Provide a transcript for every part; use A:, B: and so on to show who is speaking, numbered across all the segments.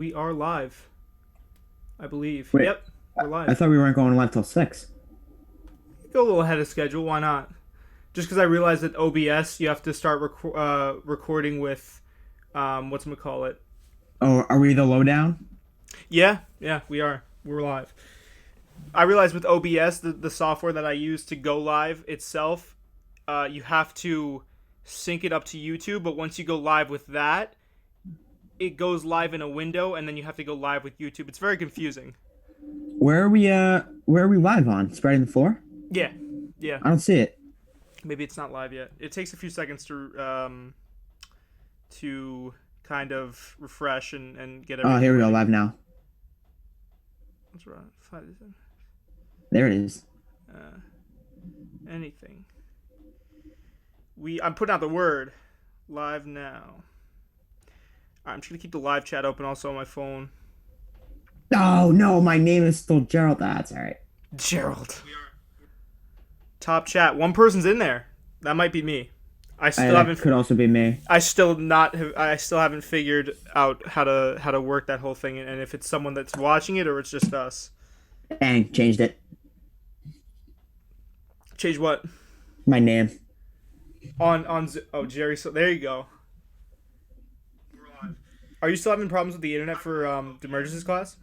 A: We are live, I believe.
B: Wait,
A: Yep, we're
B: I
A: live.
B: thought we weren't going live till 6.
A: Go a little ahead of schedule. Why not? Just because I realized that OBS, you have to start recording with, what's it call it?
B: Oh, are we the lowdown?
A: Yeah, yeah, we are. We're live. I realized with OBS, the software that I use to go live itself, you have to sync it up to YouTube. But once you go live with that, it goes live in a window, and then you have to go live with YouTube. It's very confusing.
B: Where are we live on? Spreading the floor?
A: Yeah, yeah.
B: I don't see it.
A: Maybe it's not live yet. It takes a few seconds to kind of refresh and get
B: Oh,
A: everything
B: here we go,
A: ready.
B: live now.
A: What's wrong?
B: There it is.
A: Uh, anything. I'm putting out the word live now. Right, I'm just gonna keep the live chat open also on my phone.
B: Oh no, my name is still Gerald. That's all right.
A: Gerald. Top chat. One person's in there. That might be me. I still
B: That
A: haven't.
B: could also be me.
A: I still not. I still haven't figured out how to work that whole thing, and if it's someone that's watching it or it's just us.
B: Dang, changed it.
A: Change what?
B: My name.
A: Oh, Jerry. So there you go. Are you still having problems with the internet for the emergencies class?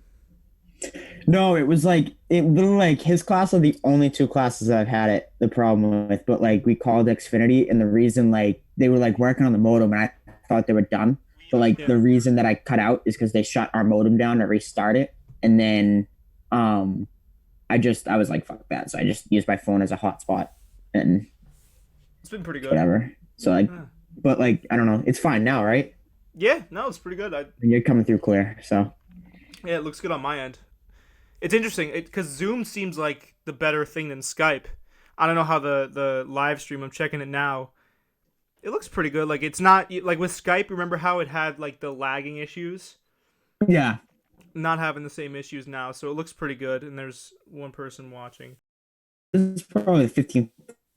B: No, it was like it literally like his class are the only two classes that I've had it the problem with. But like we called Xfinity, and the reason like they were like working on the modem, and I thought they were done. But like
A: Yeah.
B: the reason that I cut out is because they shut our modem down to restart it, and then um I was like fuck that, so I just used my phone as a hotspot and
A: It's been pretty good.
B: whatever. So like,
A: Yeah.
B: but like I don't know, it's fine now, right?
A: Yeah. No, it's pretty good.
B: And you're coming through clear, so
A: Yeah, it looks good on my end. It's interesting because Zoom seems like the better thing than Skype. I don't know how the live stream. I'm checking it now. It looks pretty good. Like it's not like with Skype. Remember how it had like the lagging issues?
B: yeah.
A: Not having the same issues now, so it looks pretty good. And there's one person watching.
B: This is probably the 15th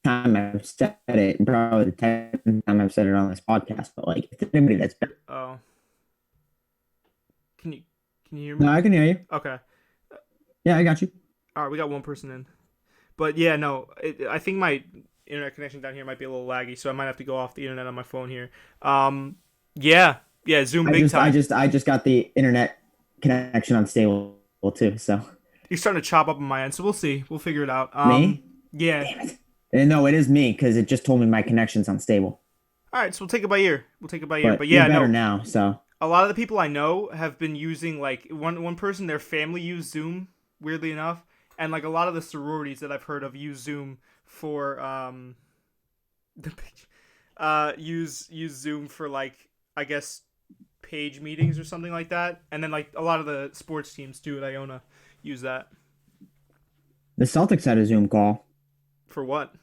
B: time I've said it, and probably the 10th time I've said it on this podcast. But like, if anybody that's been,
A: Oh, can you can you hear
B: no,
A: me?
B: I can hear you.
A: Okay.
B: Yeah, I got you.
A: All right, we got one person in. But yeah, no, I think my internet connection down here might be a little laggy, so I might have to go off the internet on my phone here. Yeah, yeah, Zoom
B: I
A: big
B: just, I
A: time.
B: just, I just got the internet connection unstable too. So
A: You're starting to chop up on my end, so we'll see. We'll figure it out.
B: me,
A: Yeah.
B: damn it. And no, it is me because it just told me my connection's unstable.
A: All right, so we'll take it by ear. We'll take it by ear.
B: But
A: But
B: you're
A: yeah,
B: better
A: no,
B: now. So
A: a lot of the people I know have been using like one person, their family used Zoom. Weirdly enough, and like a lot of the sororities that I've heard of use Zoom for the use Zoom for like I guess page meetings or something like that, and then like a lot of the sports teams too at Iona use that
B: the Celtics had a Zoom call.
A: for what?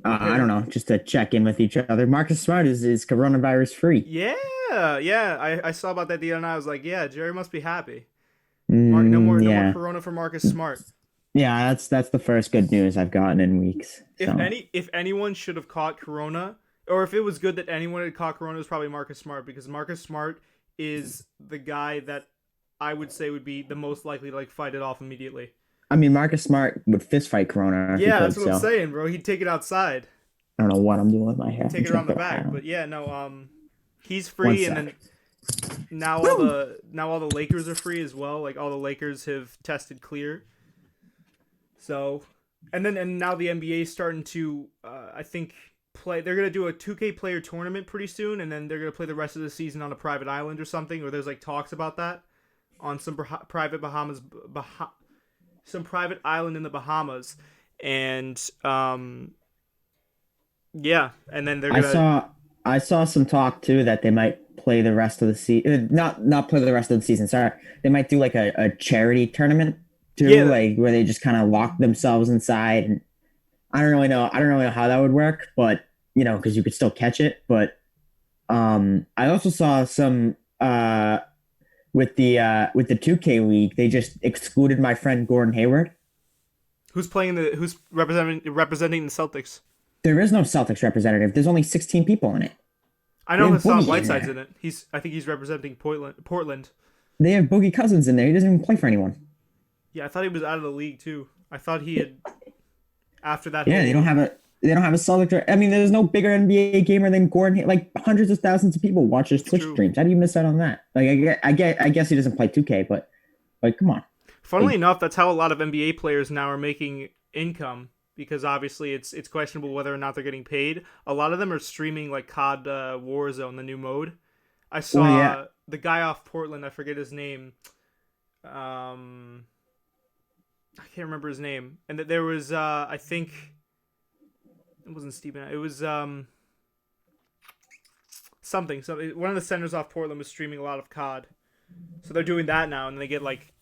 B: I don't know, just to check in with each other. Marcus Smart is coronavirus free.
A: Yeah, yeah. I saw about that the other night. I was like, yeah, Jerry must be happy. No more
B: Yeah,
A: Corona for Marcus Smart.
B: yeah. That's the first good news I've gotten in weeks. So
A: If anyone should have caught Corona, or if it was good that anyone had caught Corona, it was probably Marcus Smart because Marcus Smart is the guy that I would say would be the most likely to like fight it off immediately.
B: I mean, Marcus Smart would fist fight Corona if he
A: Yeah, that's
B: could.
A: what I'm
B: So
A: saying, bro. He'd take it outside,
B: I don't know what I'm doing with my hair. I'm
A: take it
B: trying
A: around
B: to
A: the
B: grow hair
A: back.
B: on.
A: But yeah, no, he's
B: One
A: free, and then
B: sec.
A: now all the Lakers are free as well. Like all the Lakers have tested clear. So, and now the NBA is starting to, I think, play. They're gonna do a 2K player tournament pretty soon, and then they're gonna play the rest of the season on a private island or something. Or there's like talks about that on some private some private island in the Bahamas, and yeah, and then they're
B: I
A: gonna
B: saw I saw some talk too that they might play the rest of the season. Not play the rest of the season. Sorry, they might do like a charity tournament too,
A: yeah.
B: like where they just kind of lock themselves inside. And I don't really know. I don't really know how that would work, but because you could still catch it. But I also saw some with the 2K league, they just excluded my friend Gordon Hayward.
A: Who's representing the Celtics?
B: There is no Celtics representative. There's only 16 people in it.
A: I
B: They
A: know
B: have
A: Hassan
B: Boogie in
A: Whiteside's in
B: there.
A: it. I think he's representing Portland.
B: They have Boogie Cousins in there. He doesn't even play for anyone.
A: Yeah, I thought he was out of the league too. I thought he had after that
B: Yeah,
A: whole.
B: they don't have a solid. I mean, there's no bigger NBA gamer than Gordon. Like hundreds of thousands of people watch his
A: It's
B: Twitch
A: true.
B: streams. How do you miss out on that? Like, I guess he doesn't play 2K, but like, come on.
A: Funnily
B: Like,
A: enough, that's how a lot of NBA players now are making income because obviously it's questionable whether or not they're getting paid. A lot of them are streaming like COD Warzone, the new mode. I
B: well, yeah,
A: saw the guy off Portland. I forget his name. Um, I can't remember his name. And that there was I think it wasn't Steven. It was something. So one of the centers off Portland was streaming a lot of COD. So they're doing that now, and they get like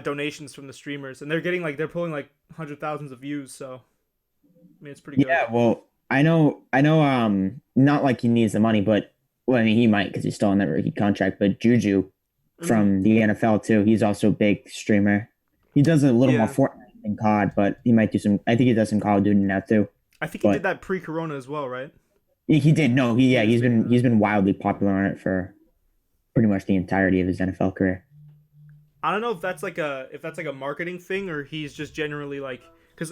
A: donations from the streamers, and they're getting like they're pulling like hundred thousands of views. So I mean, it's pretty good.
B: yeah. Well, I know. Not like he needs the money, but well, I mean, he might because he's still on that rookie contract. But Juju
A: Mm-hmm.
B: from the NFL too, he's also a big streamer. He does a little more
A: Yeah,
B: Fortnite than COD, but he might do some. I think he does some Call of Duty now too.
A: I think he did
B: But
A: that pre-corona as well, right?
B: he did no,
A: He was big on that.
B: he's been wildly popular on it for pretty much the entirety of his NFL career.
A: I don't know if that's like a marketing thing or he's just generally like because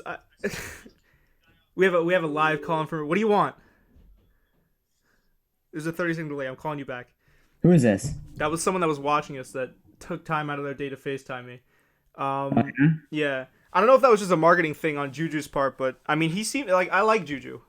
A: we have a live call in for what do you want? There's a 30-second delay. I'm calling you back.
B: Who is this?
A: That was someone that was watching us that took time out of their day to FaceTime me.
B: Oh, yeah?
A: Yeah. I don't know if that was just a marketing thing on Juju's part, but I mean, he seemed like I like Juju.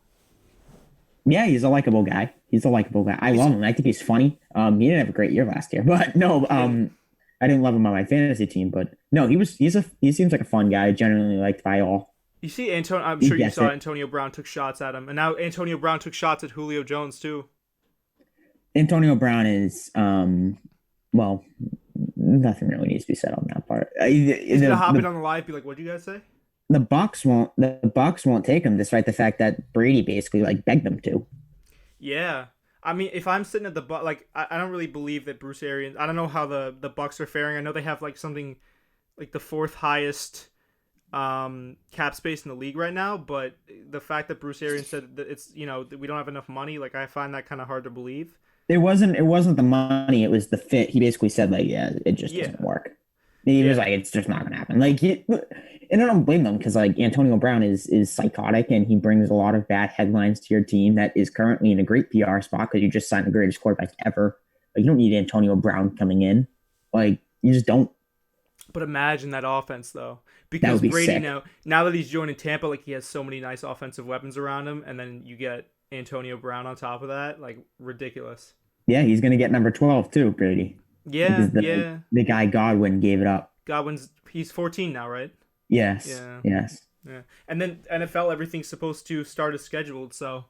B: Yeah, he's a likable guy. He's a likable guy. I love him. I think he's funny. He didn't have a great year last year, but no,
A: He didn't.
B: I didn't love him on my fantasy team, but no, he seems like a fun guy, genuinely liked by all.
A: You see, Antonio. I'm
B: He
A: sure you
B: gets
A: saw
B: it.
A: Antonio Brown took shots at him, and now Antonio Brown took shots at Julio Jones too.
B: Antonio Brown is well, nothing really needs to be said on that part.
A: He's gonna hop in on the live, be like, "What do you guys say?"
B: The Bucks won't take him despite the fact that Brady basically like begged them to.
A: Yeah. I mean, if I'm sitting at the like, I don't really believe that Bruce Arians. I don't know how the Bucks are faring. I know they have like something like the fourth highest cap space in the league right now, but the fact that Bruce Arians said that it's that we don't have enough money, like I find that kind of hard to believe.
B: It wasn't the money, it was the fit. He basically said like, yeah, it just
A: Yeah.
B: doesn't work. He was
A: Yeah.
B: like, it's just not gonna happen. And I don't blame them because like Antonio Brown is psychotic and he brings a lot of bad headlines to your team that is currently in a great PR spot because you just signed the greatest quarterback ever. Like you don't need Antonio Brown coming in. Like you just don't.
A: But imagine that offense though,
B: That
A: because
B: would be
A: Brady
B: sick.
A: now that he's joining Tampa, like he has so many nice offensive weapons around him, and then you get Antonio Brown on top of that, like ridiculous.
B: Yeah, he's gonna get number 12 too, Brady.
A: Yeah,
B: Because
A: yeah.
B: the guy Godwin gave it up.
A: He's 14 now, right?
B: Yes.
A: Yeah,
B: Yes.
A: yeah. And then NFL, everything's supposed to start as scheduled, so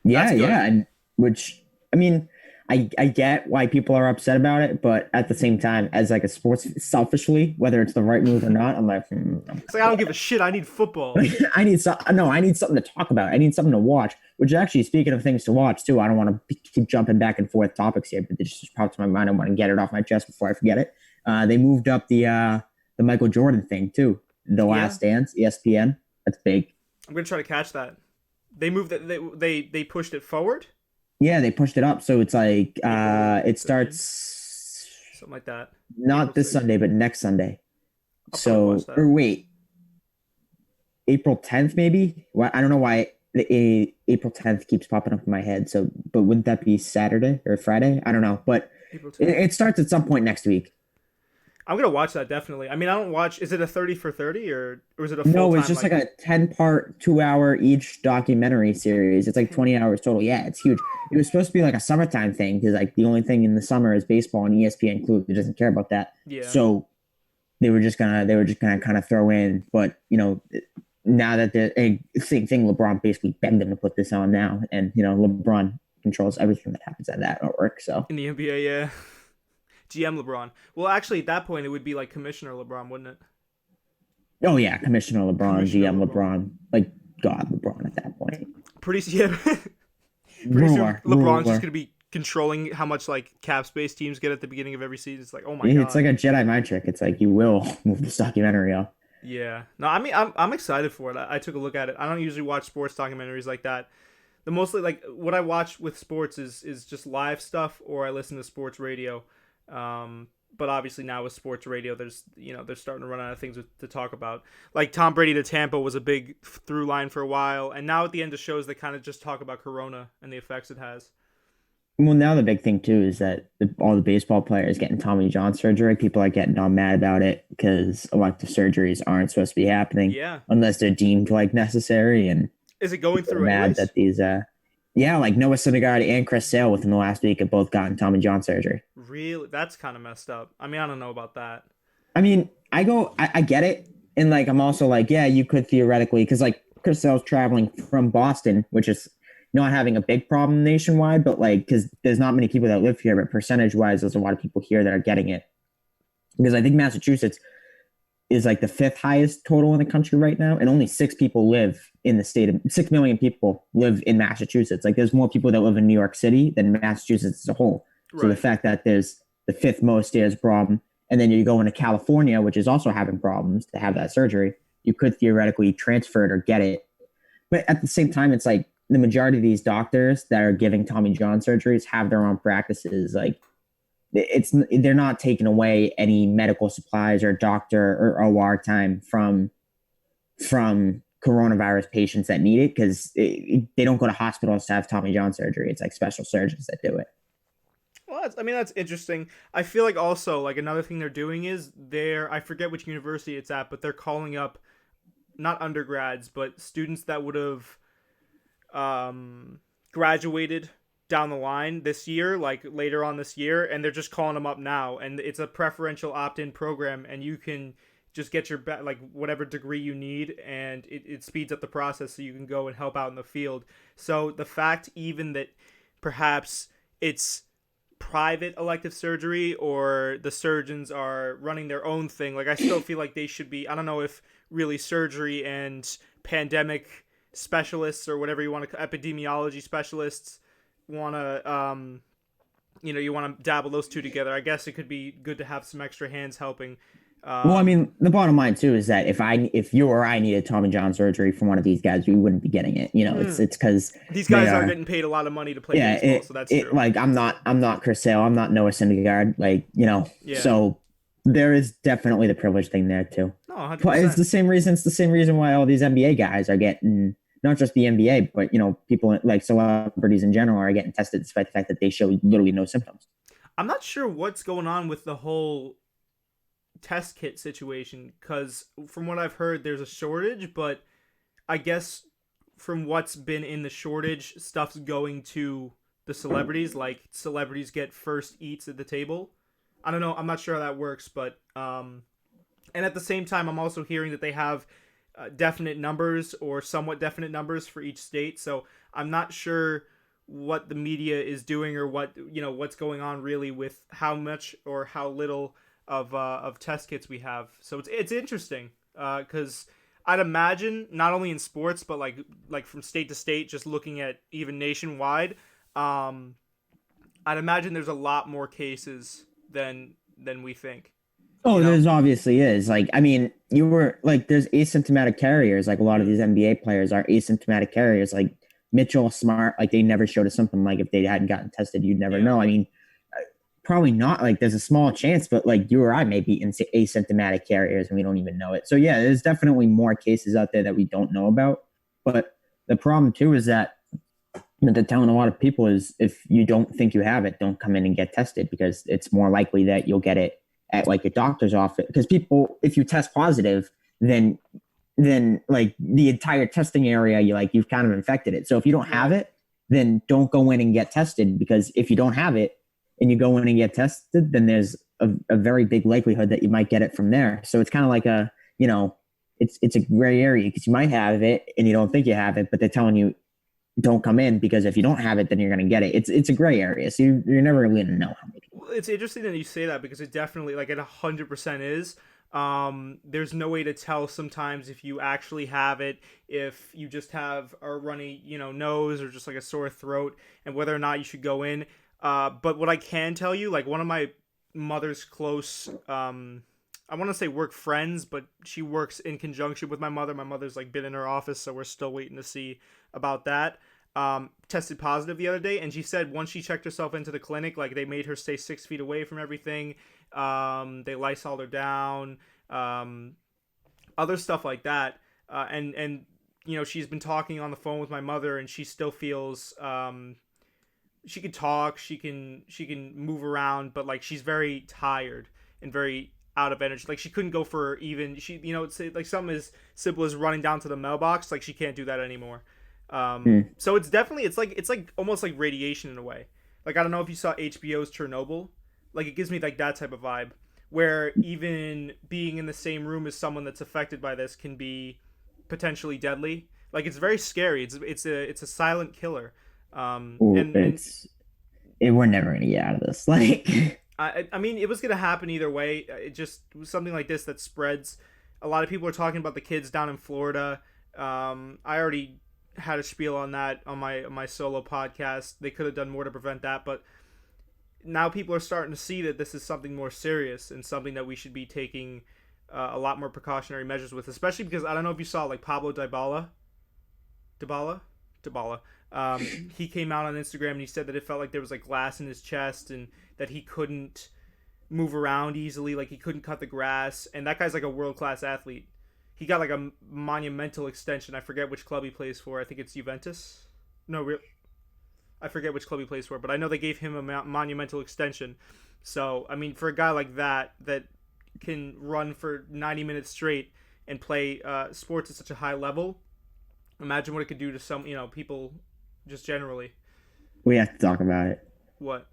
B: Yeah,
A: that's good.
B: yeah. And which I mean, I get why people are upset about it, but at the same time, as like a sports selfishly, whether it's the right move or not, I'm like,
A: It's like I don't give a shit. I need football.
B: I need I need something to talk about. I need something to watch. Which actually, speaking of things to watch too, I don't want to keep jumping back and forth topics here, but it just popped to my mind. I want to get it off my chest before I forget it. They moved up the Michael Jordan thing too. The
A: Yeah,
B: Last Dance, ESPN. That's big.
A: I'm gonna try to catch that. They moved it. They pushed it forward.
B: Yeah, they pushed it up, so it's like
A: April
B: it
A: 13th,
B: starts
A: something like that.
B: not
A: April
B: this
A: 13th.
B: Sunday, but next Sunday.
A: I'll probably
B: So,
A: watch that.
B: or wait, April 10th, maybe? Well, I don't know why April 10th keeps popping up in my head. So, but wouldn't that be Saturday or Friday? I don't know. But
A: April 10th.
B: it starts at some point next week.
A: I'm gonna watch that definitely. I mean, I don't watch. Is it a 30 for 30 or is it a full
B: No, it's
A: time
B: just like a 10-part, 2-hour each documentary series. It's like 20 hours total. Yeah, it's huge. It was supposed to be like a summertime thing because like the only thing in the summer is baseball and ESPN Club. It doesn't care about that.
A: Yeah.
B: So they were just gonna kind of throw in, but now that the same thing, LeBron basically begged them to put this on now, and LeBron controls everything that happens at that network. So
A: In the NBA, yeah. GM LeBron. Well, actually, at that point, it would be like Commissioner LeBron, wouldn't it?
B: oh yeah, Commissioner LeBron,
A: Commissioner
B: GM
A: LeBron.
B: LeBron, like God LeBron at that point.
A: Pretty yeah. Pretty soon, LeBron's just gonna be controlling how much like cap space teams get at the beginning of every season. It's like, oh my
B: Yeah, it's
A: god.
B: like a Jedi mind trick. It's like you will move this documentary up.
A: Yeah. No, I mean, I'm excited for it. I took a look at it. I don't usually watch sports documentaries like that. The mostly like what I watch with sports is just live stuff, or I listen to sports radio. Um, but obviously now with sports radio, there's they're starting to run out of things to talk about. Like Tom Brady to Tampa was a big through line for a while, and now at the end of shows they kind of just talk about Corona and the effects it has.
B: Well, now the big thing too is that all the baseball players getting Tommy John surgery. People are getting all mad about it because elective surgeries aren't supposed to be happening
A: Yeah,
B: unless they're deemed like necessary. And
A: is it going
B: people are
A: through
B: mad
A: anyways?
B: that these, yeah, like Noah Syndergaard and Chris Sale within the last week have both gotten Tommy John surgery.
A: Really, that's kind of messed up. I mean, I don't know about that.
B: I mean, I get it, and like I'm also like, yeah, you could theoretically, because like Chris Sale's traveling from Boston, which is not having a big problem nationwide, but like because there's not many people that live here, but percentage wise, there's a lot of people here that are getting it. Because I think Massachusetts is like the fifth highest total in the country right now, and only 6 people live in the state of 6 million people live in Massachusetts. Like there's more people that live in New York City than Massachusetts as a whole. So the
A: Right.
B: fact that there's the fifth most is a problem, and then you go into California, which is also having problems to have that surgery, you could theoretically transfer it or get it. But at the same time, it's like the majority of these doctors that are giving Tommy John surgeries have their own practices. Like they're not taking away any medical supplies or doctor or OR time from coronavirus patients that need it because they don't go to hospitals to have Tommy John surgery. It's like special surgeons that do it.
A: Well, I mean, that's interesting. I feel like also like another thing they're doing is I forget which university it's at, but they're calling up not undergrads, but students that would have graduated down the line this year, like later on this year, and they're just calling them up now. And it's a preferential opt-in program, and you can just get your like whatever degree you need, and it speeds up the process so you can go and help out in the field. So the fact even that perhaps it's private elective surgery or the surgeons are running their own thing, like I still feel like they should be, I don't know if really surgery and pandemic specialists or whatever you want to, epidemiology specialists want to you want to dabble those two together. I guess it could be good to have some extra hands helping.
B: Well, I
A: um
B: mean, the bottom line too is that if you or I needed Tommy John surgery from one of these guys, we wouldn't be getting it. You know, it's because
A: these
B: they
A: guys are
B: are.
A: getting paid a lot of money to play
B: Yeah,
A: baseball, so that's
B: it
A: true.
B: like I'm not Chris Sale, I'm not Noah Syndergaard, like
A: Yeah,
B: so there is definitely the privilege thing there too.
A: no,
B: But it's
A: 100%.
B: the same reason. It's the same reason why all these NBA guys are getting not just the NBA, but people like celebrities in general are getting tested despite the fact that they show literally no symptoms.
A: I'm not sure what's going on with the whole test kit situation, because from what I've heard there's a shortage, but I guess from what's been in the shortage, stuff's going to the celebrities, like celebrities get first eats at the table. I don't know, I'm not sure how that works, but and at the same time I'm also hearing that they have definite numbers or somewhat definite numbers for each state, so I'm not sure what the media is doing or what's going on really with how much or how little of test kits we have. So it's interesting because I'd imagine not only in sports but like from state to state, just looking at even nationwide, um, I'd imagine there's a lot more cases than we think. You
B: Oh,
A: know?
B: there's obviously is. Like, I mean, you were like, there's asymptomatic carriers. Like, a lot of
A: Mm,
B: these NBA players are asymptomatic carriers. Like, Mitchell, Smart, like, they never showed a symptom. Like, if they hadn't gotten tested, you'd never
A: yeah.
B: know. I mean, probably not. Like, there's a small chance, but like, you or I may be asymptomatic carriers and we don't even know it. So, yeah, there's definitely more cases out there that we don't know about. But the problem, too, is that what they're telling a lot of people is if you don't think you have it, don't come in and get tested because it's more likely that you'll get it at like your doctor's office. Because people, if you test positive, then like the entire testing area, you've kind of infected it. So if you don't have
A: Right.
B: it, then don't go in and get tested because if you don't have it and you go in and get tested, then there's a very big likelihood that you might get it from there. So it's kind of like it's a gray area because you might have it and you don't think you have it, but they're telling you don't come in because if you don't have it, then you're going to get it. It's a gray area, so you're never really going to know how many people.
A: Well, it's interesting that you say that because it definitely, like, it 100% is. There's no way to tell sometimes if you actually have it, if you just have a runny, nose or just like a sore throat, and whether or not you should go in. But what I can tell you, like one of my mother's close, I want to say work friends, but she works in conjunction with my mother. My mother's like been in her office, so we're still waiting to see about that. tested positive the other day, and she said once she checked herself into the clinic, like they made her stay 6 feet away from everything. They Lysoled her down, um, other stuff like that, and she's been talking on the phone with my mother, and she still feels she can talk, she can move around, but like she's very tired and very out of energy. Like she couldn't go for even it's like something as simple as running down to the mailbox. Like she can't do that anymore.
B: Hmm.
A: So it's like almost like radiation in a way. Like I don't know if you saw HBO's Chernobyl. Like it gives me like that type of vibe where even being in the same room as someone that's affected by this can be potentially deadly. Like it's very scary. It's a silent killer.
B: Ooh,
A: And
B: we're never gonna get out of this. Like,
A: I mean, it was gonna happen either way. It just was something like this that spreads. A lot of people are talking about the kids down in Florida. I already had a spiel on that on my solo podcast. They could have done more to prevent that, but now people are starting to see that this is something more serious and something that we should be taking a lot more precautionary measures with. Especially because I don't know if you saw like Pablo Dybala, Dybala. He came out on Instagram and he said that it felt like there was like glass in his chest and that he couldn't move around easily, like he couldn't cut the grass. And that guy's like a world class athlete. He got like a monumental extension. I forget which club he plays for. I think it's Juventus. No, I forget which club he plays for, but I know they gave him a monumental extension. So I mean, for a guy like that can run for 90 minutes straight and play sports at such a high level, imagine what it could do to some people just generally.
B: we have to talk about it.
A: What?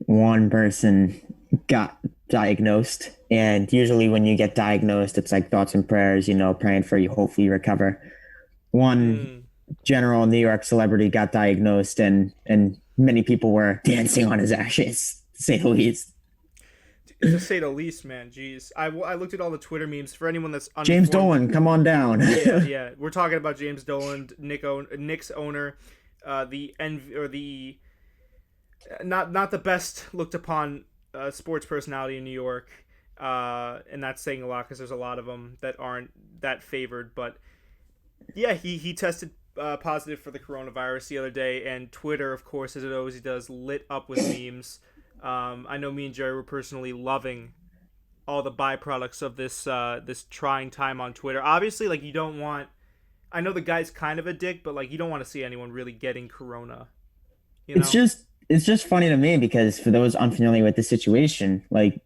B: One person got diagnosed, and usually when you get diagnosed, it's like thoughts and prayers, praying for you, hopefully you recover. One
A: Mm.
B: general New York celebrity got diagnosed, and many people were dancing on his ashes, to say the least.
A: To say the least, man. Jeez, I looked at all the Twitter memes for anyone that's
B: James
A: uninformed.
B: Dolan, come on down.
A: Yeah, yeah, we're talking about James Dolan, Nick's owner, the envy or the not the best looked upon sports personality in New York, and that's saying a lot because there's a lot of them that aren't that favored. But yeah, he tested positive for the coronavirus the other day, and Twitter, of course, as it always does, lit up with memes. I know me and Jerry were personally loving all the byproducts of this trying time on Twitter. Obviously, like you don't want. I know the guy's kind of a dick, but like you don't want to see anyone really getting corona. You
B: it's
A: know?
B: just it's just funny to me because for those unfamiliar with the situation, like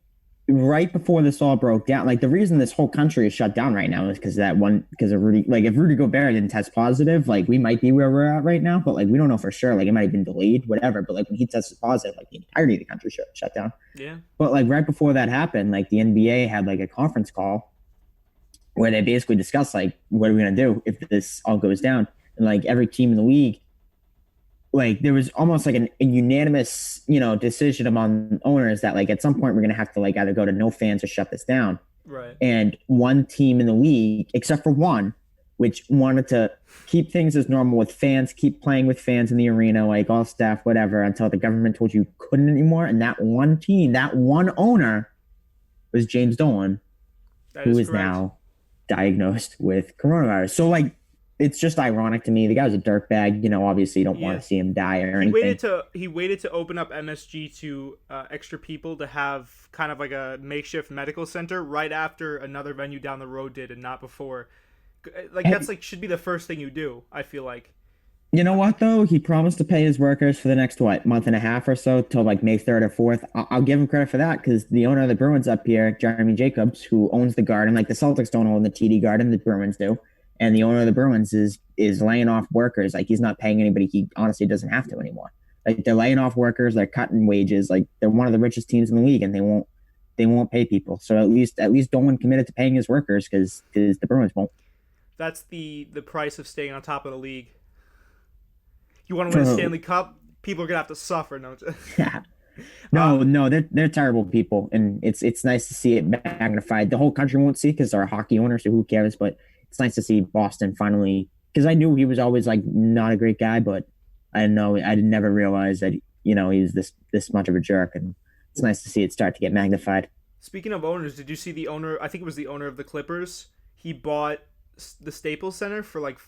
B: right before this all broke down, like the reason this whole country is shut down right now is because of Rudy. Like if Rudy Gobert didn't test positive, like we might be where we're at right now, but like we don't know for sure. Like it might have been delayed, whatever. But like when he tested positive, like the entirety of the country shut down.
A: Yeah.
B: But like right before that happened, like the NBA had like a conference call where they basically discussed like what are we gonna do if this all goes down, and like every team in the league, like there was almost like a unanimous decision among owners that like at some point we're gonna have to like either go to no fans or shut this down.
A: Right.
B: And one team in the league, except for one, which wanted to keep things as normal with fans, keep playing with fans in the arena, like all staff, whatever, until the government told you couldn't anymore. And that one team, that one owner was James Dolan,
A: That
B: who
A: is
B: is
A: correct.
B: now diagnosed with coronavirus. So like it's just ironic to me. The guy was a dirtbag. Obviously you don't
A: He
B: want to
A: is.
B: see him die or
A: He
B: anything.
A: waited to open up MSG to extra people to have kind of like a makeshift medical center right after another venue down the road did, and not before. Like that's like should be the first thing you do. I feel like.
B: You know what though? He promised to pay his workers for the next month and a half or so till like May 3rd or 4th. I'll give him credit for that because the owner of the Bruins up here, Jeremy Jacobs, who owns the Garden, like the Celtics don't own the TD Garden, the Bruins do, and the owner of the Bruins is laying off workers. Like he's not paying anybody. He honestly doesn't have to anymore. Like they're laying off workers, they're cutting wages. Like they're one of the richest teams in the league, and they won't pay people. So at least Dolan committed to paying his workers because the Bruins won't.
A: That's the price of staying on top of the league. You want to win a
B: For
A: Stanley Cup? People are gonna have to suffer. No.
B: yeah.
A: uh,
B: No, they're terrible people, and it's nice to see it magnified. The whole country won't see because they're a hockey owner, so who cares? But it's nice to see Boston finally because I knew he was always like not a great guy, but I didn't know I didn't never realize that he was this much of a jerk, and it's nice to see it start to get magnified.
A: Speaking of owners, did you see the owner? I think it was the owner of the Clippers. He bought the Staples Center for like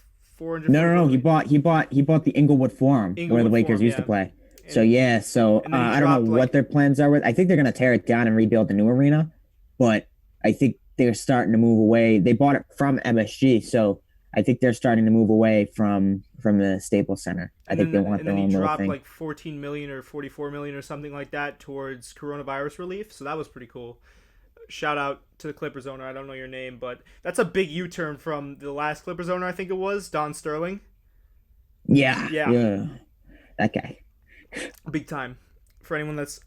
B: No, no, no. He
A: 440.
B: bought the Inglewood Forum where the
A: Inglewood
B: Lakers
A: Forum,
B: used to
A: yeah.
B: play. So
A: And
B: yeah, so
A: and then he
B: I don't know
A: dropped
B: what
A: like
B: their plans are with. I think they're gonna tear it down and rebuild the new arena, but I think they're starting to move away. They bought it from MSG, so I think they're starting to move away from the Staples Center. I think they want
A: and
B: their
A: then he
B: own little
A: dropped
B: thing.
A: like 14 million or 44 million or something like that towards coronavirus relief. So that was pretty cool. Shout out to the Clippers owner. I don't know your name, but that's a big U-turn from the last Clippers owner. I think it was Don Sterling.
B: Yeah,
A: Yeah,
B: yeah, that guy.
A: big time. For anyone that's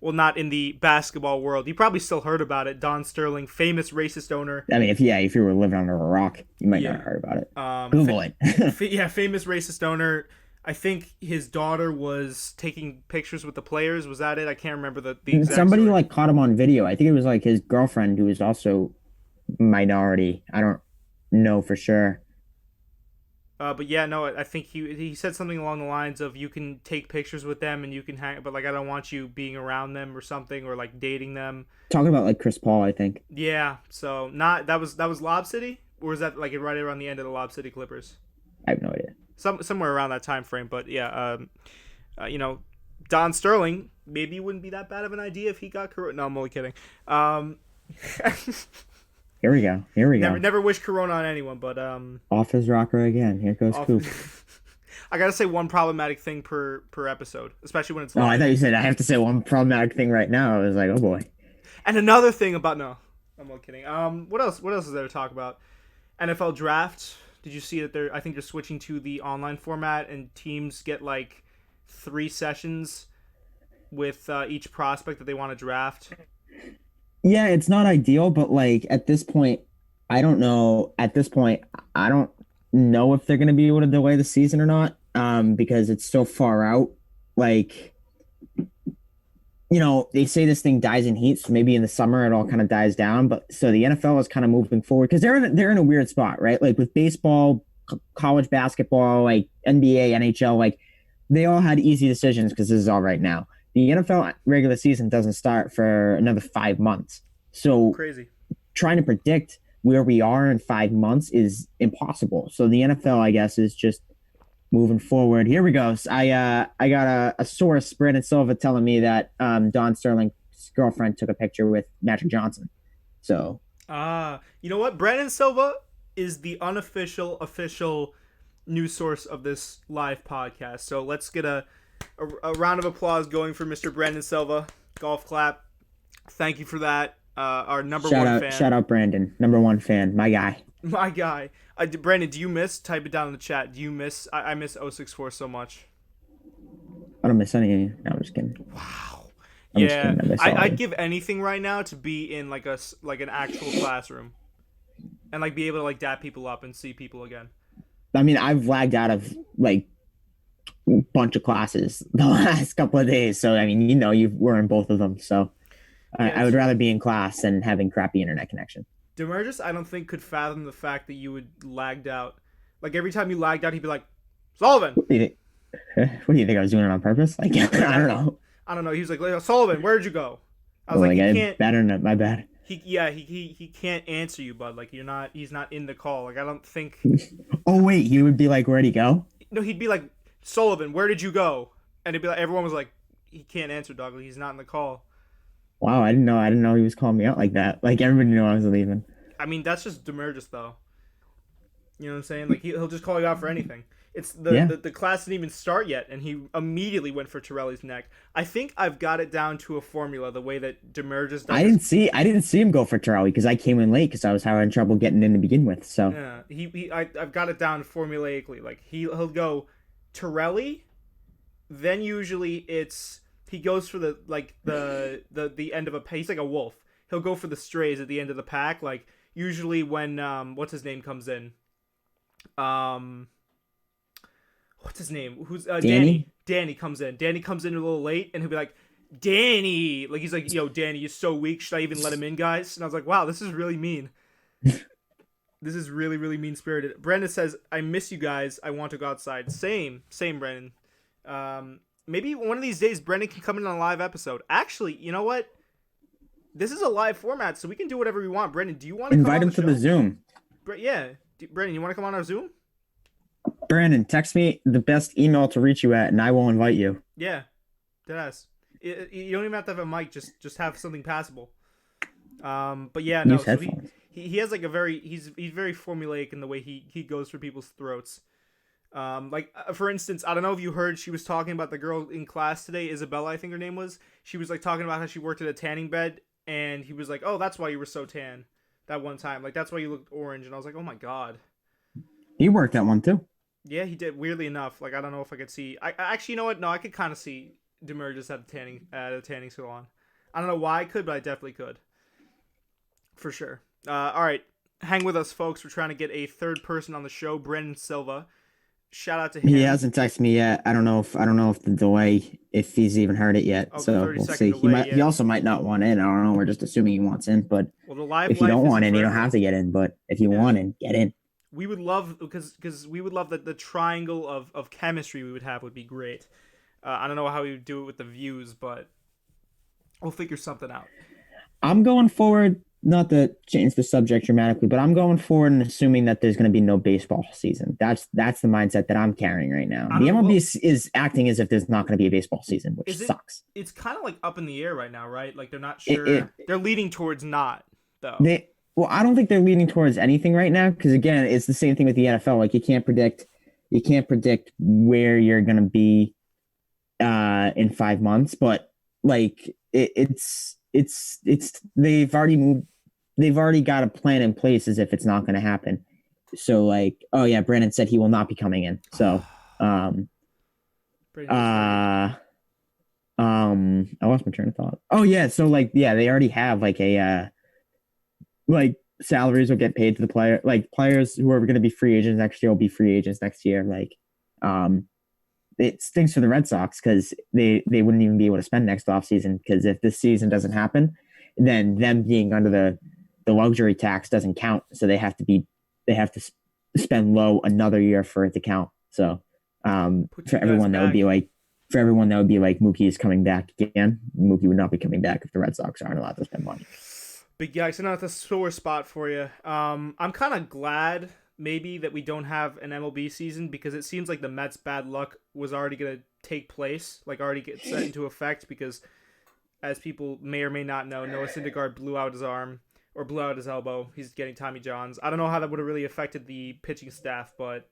A: well, not in the basketball world, you probably still heard about it. Don Sterling, famous racist owner.
B: I mean, if you were living under a rock, you might not
A: Yeah.
B: have heard about it. Google it.
A: Yeah, famous racist owner. I think his daughter was taking pictures with the players. Was that it? I can't remember the exact
B: Somebody
A: story.
B: like caught him on video. I think it was like his girlfriend who was also minority. I don't know for sure.
A: But yeah, no, I think he said something along the lines of you can take pictures with them and you can hang, but like I don't want you being around them or something or like dating them.
B: Talking about like Chris Paul, I think.
A: Yeah, so not that was Lob City, or was that like right around the end of the Lob City Clippers?
B: I have no idea.
A: Somewhere around that time frame. But yeah, Don Sterling maybe wouldn't be that bad of an idea if he got corona. No, I'm only kidding.
B: Here we go. Here we go.
A: Never wish corona on anyone, but
B: Off his rocker again. Here goes
A: off-
B: Coop.
A: I gotta say one problematic thing per episode, especially when it's
B: Oh, I
A: live.
B: thought you said I have to say one problematic thing right now. I was like, oh boy.
A: And another thing about no, I'm only kidding. What else? What else is there to talk about? NFL draft. Did you see that they're? I think they're switching to the online format, and teams get like 3 sessions with each prospect that they want to draft.
B: Yeah, it's not ideal, but like at this point, I don't know. At this point, I don't know if they're going to be able to delay the season or not. Because it's so far out. Like, they say this thing dies in heat, so maybe in the summer it all kind of dies down. But so the NFL is kind of moving forward because they're in a weird spot, right? Like with baseball, college basketball, like NBA, NHL, like they all had easy decisions because this is all right now. The NFL regular season doesn't start for another 5 months. So
A: Crazy.
B: trying to predict where we are in 5 months is impossible. So the NFL, I guess, is just moving forward. Here we go. So I got a source, Brandon Silva, telling me that Don Sterling's girlfriend took a picture with Magic Johnson. So
A: You know what? Brandon Silva is the unofficial official news source of this live podcast. So let's get a round of applause going for Mr. Brandon Silva. Golf clap. Thank you for that. Our number one fan.
B: Shout out Brandon, number 1 fan, my guy.
A: My guy. Brandon, do you miss? Type it down in the chat. Do you miss? I miss 064 so much.
B: I don't miss any. No, I'm just kidding.
A: Wow.
B: I'm just
A: Yeah,
B: kidding. I miss all of
A: I'd
B: it.
A: give anything right now to be in like an actual classroom, and like be able to like dap people up and see people again.
B: I mean, I've lagged out of like a bunch of classes the last couple of days. So I mean, you were in both of them. So
A: Yeah,
B: I would rather be in class than having crappy internet connection.
A: Demergis, I don't think could fathom the fact that you would lagged out. Like every time you lagged out, he'd be like, Sullivan.
B: What do you think? What do you think I was doing it on purpose? Like I don't know.
A: I don't know. He was like, Sullivan, where'd you go? I was
B: Oh,
A: like, he
B: I
A: can't.
B: bad internet. My bad.
A: He can't answer you, bud. Like he's not in the call. Like I don't think.
B: Oh wait, he would be like, where'd he go?
A: No, he'd be like, Sullivan, where did you go? And it'd be like everyone was like, he can't answer, dog. Like, he's not in the call.
B: Wow, I didn't know he was calling me out like that. Like everybody knew I was leaving.
A: I mean, that's just Demergis, though. You know what I'm saying? Like he'll just call you out for anything. It's the class didn't even start yet, and he immediately went for Torelli's neck. I think I've got it down to a formula the way that Demergis does.
B: I didn't see him go for Charlie because I came in late because I was having trouble getting in to begin with. So
A: Yeah, I've got it down formulaically. Like he'll go Torelli, then usually he goes for the end of a pack. He's like a wolf. He'll go for the strays at the end of the pack. Like usually when what's his name comes in, what's his name? Who's Danny? Danny comes in. Danny comes in a little late, and he'll be like, Danny, like he's like, yo, Danny, you're so weak. Should I even let him in, guys? And I was like, wow, this is really mean. This is really, really mean spirited. Brandon says, I miss you guys. I want to go outside. Same, Brandon. Maybe one of these days, Brendan can come in on a live episode. Actually, you know what? This is a live format, so we can do whatever we want. Brendan, do you want to
B: invite
A: come
B: him
A: on
B: to
A: the
B: the
A: show?
B: Zoom.
A: Yeah. Brandon, you want to come on our Zoom?
B: Brandon, text me the best email to reach you at, and I will invite you.
A: Yeah, deadass. You don't even have to have a mic. Just have something passable. But yeah, no.
B: Use
A: So
B: headphones.
A: he has like a very he's very formulaic in the way he goes for people's throats. For instance, I don't know if you heard, she was talking about the girl in class today, Isabella, I think her name was. She was like talking about how she worked at a tanning bed, and he was like, "Oh, that's why you were so tan that one time. Like that's why you looked orange." And I was like, "Oh my god."
B: You worked that one too.
A: Yeah, he did. Weirdly enough, like I don't know if I could see. I actually, you know what? No, I could kind of see Demir just at a tanning salon. I don't know why I could, but I definitely could for sure. All right, hang with us, folks. We're trying to get a third person on the show, Brendan Silva. Shout out to
B: He
A: him.
B: hasn't texted me yet. I don't know if the delay, if he's even heard it yet.
A: Oh, the
B: So
A: 30
B: we'll
A: second
B: see. He
A: delay.
B: might. He
A: Yeah.
B: also might not want in. I don't know. We're just assuming he wants in. But
A: Well, the live
B: if you
A: life
B: don't want
A: isn't
B: in,
A: for
B: you don't have
A: everyone.
B: to get in. But if you
A: Yeah.
B: want in, get in.
A: We would love because we would love that the triangle of chemistry we would have would be great. I don't know how we would do it with the views, but we'll figure something out.
B: I'm going forward. Not to change the subject dramatically, but I'm going forward and assuming that there's going to be no baseball season. That's the mindset that I'm carrying right now.
A: I
B: The
A: don't know.
B: MLB
A: Well,
B: is acting as if there's not going to be a baseball season, which
A: is it?
B: sucks.
A: It's kind of like up in the air right now, right? Like they're not
B: It,
A: sure.
B: it
A: They're leading towards not though.
B: they well, I don't think they're leaning towards anything right now because again, it's the same thing with the NFL. Like you can't predict where you're going to be in 5 months, but like it's they've already got a plan in place as if it's not going to happen. So like, oh yeah, Brandon said he will not be coming in. So um
A: Brandon, you're triggered.
B: uh I lost my train of thought. Oh yeah, so like yeah, they already have like a like salaries will get paid to the player, like players who are going to be free agents next year will be free agents next year. Like um it stinks for the Red Sox because they wouldn't even be able to spend next offseason because if this season doesn't happen, then them being under the luxury tax doesn't count. So they have to spend low another year for it to count. So
A: Put
B: for
A: you guys
B: everyone that would
A: back.
B: be like for everyone that would be like Mookie is coming back again. Mookie would not be coming back if the Red Sox aren't allowed to spend money.
A: Big yikes! I know it's a sore spot for you. I'm kind of glad maybe that we don't have an MLB season because it seems like the Mets' bad luck was already gonna take place, like already get set into effect. Because as people may or may not know, Noah Syndergaard blew out his arm or blew out his elbow. He's getting Tommy Johns. I don't know how that would have really affected the pitching staff, but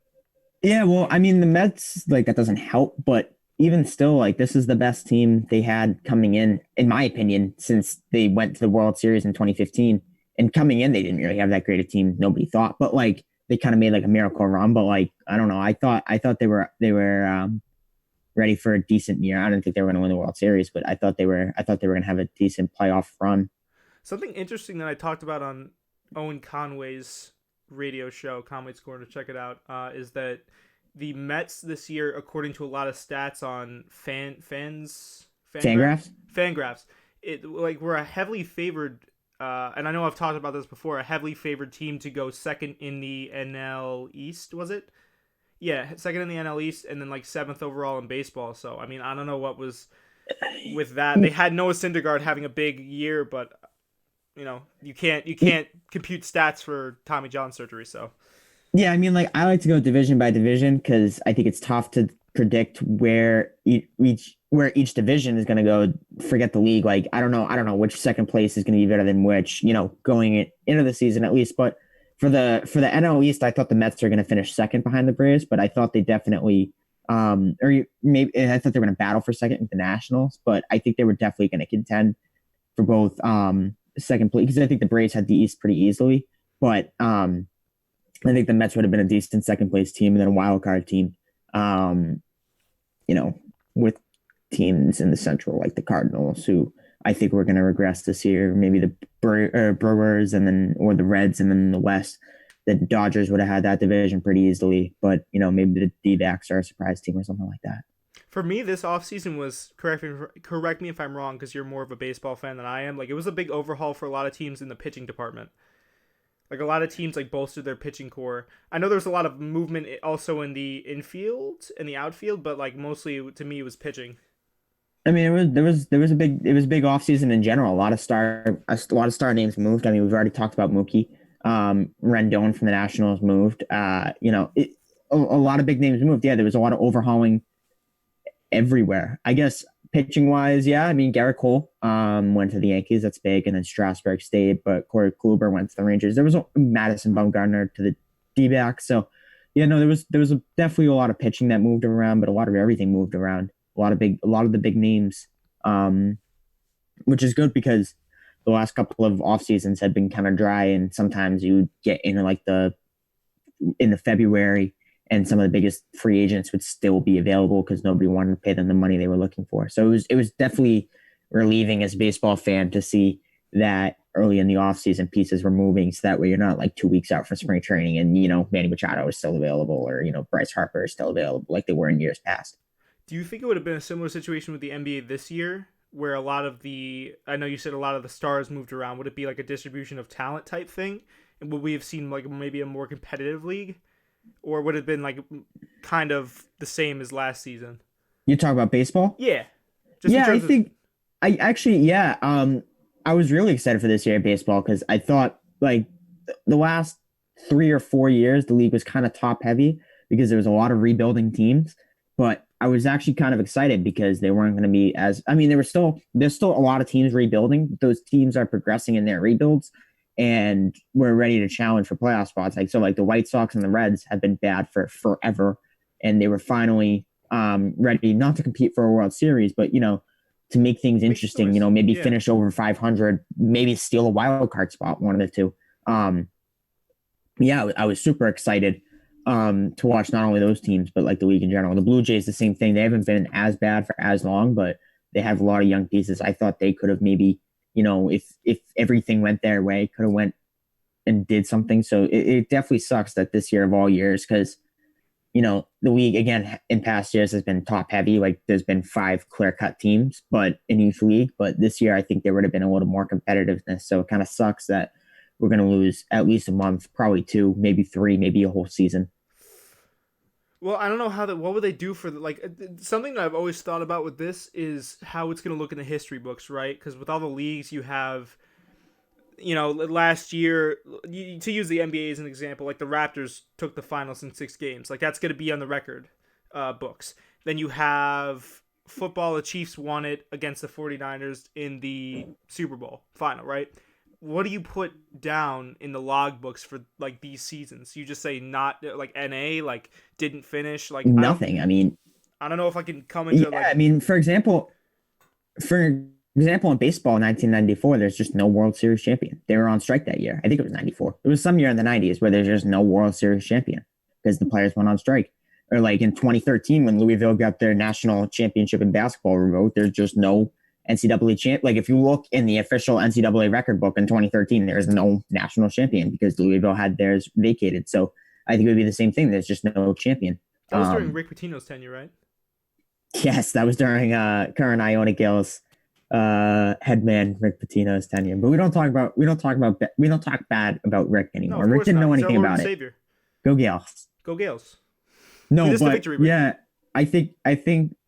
B: Yeah, well, I mean, the Mets, like, that doesn't help, but even still, like, this is the best team they had coming in my opinion, since they went to the World Series in 2015. And coming in, they didn't really have that great a team, nobody thought, but like, they kind of made like a miracle run. But like, I don't know, I thought they were ready for a decent year. I didn't think they were going to win the World Series, but I thought they were going to have a decent playoff run.
A: something interesting that I talked about on Owen Conway's radio show, Conway's Corner, check it out, is that the Mets this year, according to a lot of stats on Fangraphs,
B: Fangraphs?
A: Fangraphs, it like we're a heavily favored, and I know I've talked about this before, a heavily favored team to go second in the NL East. Was it? Yeah, second in the NL East, and then like seventh overall in baseball. So I mean, I don't know what was with that. They had Noah Syndergaard having a big year, but you can't compute stats for Tommy John surgery. So
B: Yeah, I mean, like I like to go division by division because I think it's tough to predict where each division is going to go. Forget the league. Like I don't know which second place is going to be better than which. Going into the season at least. But for the NL East, I thought the Mets are going to finish second behind the Braves, but I thought they definitely maybe I thought they were going to battle for second with the Nationals, but I think they were definitely going to contend for both second place because I think the Braves had the East pretty easily, but I think the Mets would have been a decent second place team and then a wild card team. Um, with teams in the Central like the Cardinals, who I think we're going to regress this year. Maybe the Brewers and then or the Reds, and then in the West, the Dodgers would have had that division pretty easily. But maybe the D-backs are a surprise team or something like that.
A: for me, this offseason was correct me if I'm wrong because you're more of a baseball fan than I am. Like it was a big overhaul for a lot of teams in the pitching department. Like a lot of teams like bolstered their pitching core. I know there's a lot of movement also in the infield and the outfield, but like mostly to me it was pitching.
B: I mean, it was a big offseason in general. A lot of star names moved. I mean, we've already talked about Mookie. Rendon from the Nationals moved. A lot of big names moved. Yeah, there was a lot of overhauling everywhere. I guess pitching wise, yeah. I mean, Garrett Cole went to the Yankees. That's big, and then Strasburg stayed, but Corey Kluber went to the Rangers. There was a Madison Bumgarner to the D-backs. So yeah, no, there was definitely a lot of pitching that moved around, but a lot of everything moved around. A lot of the big names, which is good because the last couple of off seasons had been kind of dry, and sometimes you get into like the February, and some of the biggest free agents would still be available because nobody wanted to pay them the money they were looking for. So it was definitely relieving as a baseball fan to see that early in the offseason pieces were moving, so that way you're not like 2 weeks out for spring training and Manny Machado is still available, or Bryce Harper is still available like they were in years past.
A: Do you think it would have been a similar situation with the NBA this year, where a lot of the, I know you said a lot of the stars moved around? Would it be like a distribution of talent type thing, and would we have seen like maybe a more competitive league, or would it have been like kind of the same as last season?
B: You talk about baseball?
A: Yeah, just in
B: Yeah, I
A: terms of
B: think I actually, yeah. I was really excited for this year of baseball because I thought like the last 3 or 4 years the league was kind of top heavy because there was a lot of rebuilding teams. But I was actually kind of excited because they weren't going to be as. I mean, there's still a lot of teams rebuilding. Those teams are progressing in their rebuilds, and we're ready to challenge for playoff spots. Like so, like the White Sox and the Reds have been bad for forever, and they were finally ready not to compete for a World Series, but to make things
A: make some
B: interesting,
A: noise.
B: maybe
A: Yeah.
B: finish over 500, maybe steal a wild card spot, one of the two. Um, yeah, I was super excited to watch not only those teams, but like the league in general. The Blue Jays, the same thing. They haven't been as bad for as long, but they have a lot of young pieces. I thought they could have maybe, if everything went their way, could have went and did something. So it definitely sucks that this year of all years, because the league again in past years has been top heavy. Like there's been five clear cut teams, but in each league. But this year, I think there would have been a little more competitiveness. So it kind of sucks that we're going to lose at least a month, probably two, maybe three, maybe a whole season.
A: Well, I don't know how that. What would they do for the, like something that I've always thought about with this is how it's going to look in the history books, right? Because with all the leagues you have, last year, to use the NBA as an example, like the Raptors took the finals in 6 games. Like that's going to be on the record books. Then you have football. The Chiefs won it against the 49ers in the Super Bowl final, right? What do you put down in the log books for like these seasons? You just say not like NA, like didn't finish. Like
B: Nothing. I mean,
A: I don't know if I can come
B: yeah.
A: into like
B: I mean, for example, in baseball in 1994, there's just no World Series champion. They were on strike that year. I think it was 94. It was some year in the 90s where there's just no World Series champion because the players went on strike. Or like in 2013 when Louisville got their national championship in basketball revoked, there's just no NCAA champ. Like if you look in the official NCAA record book in 2013, there is no national champion because Louisville had theirs vacated. So I think it would be the same thing. There's just no champion.
A: that was during Rick Pitino's tenure, right?
B: Yes, that was during current Iona Gales headman Rick Pitino's tenure. But we don't talk bad about Rick
A: No,
B: anymore.
A: of
B: Rick
A: course
B: didn't
A: not.
B: know
A: He's our
B: anything
A: Lord
B: about
A: and
B: it.
A: Savior.
B: Go Gales.
A: Go Gales.
B: No,
A: Lead us to
B: but
A: victory, Rick.
B: yeah, I think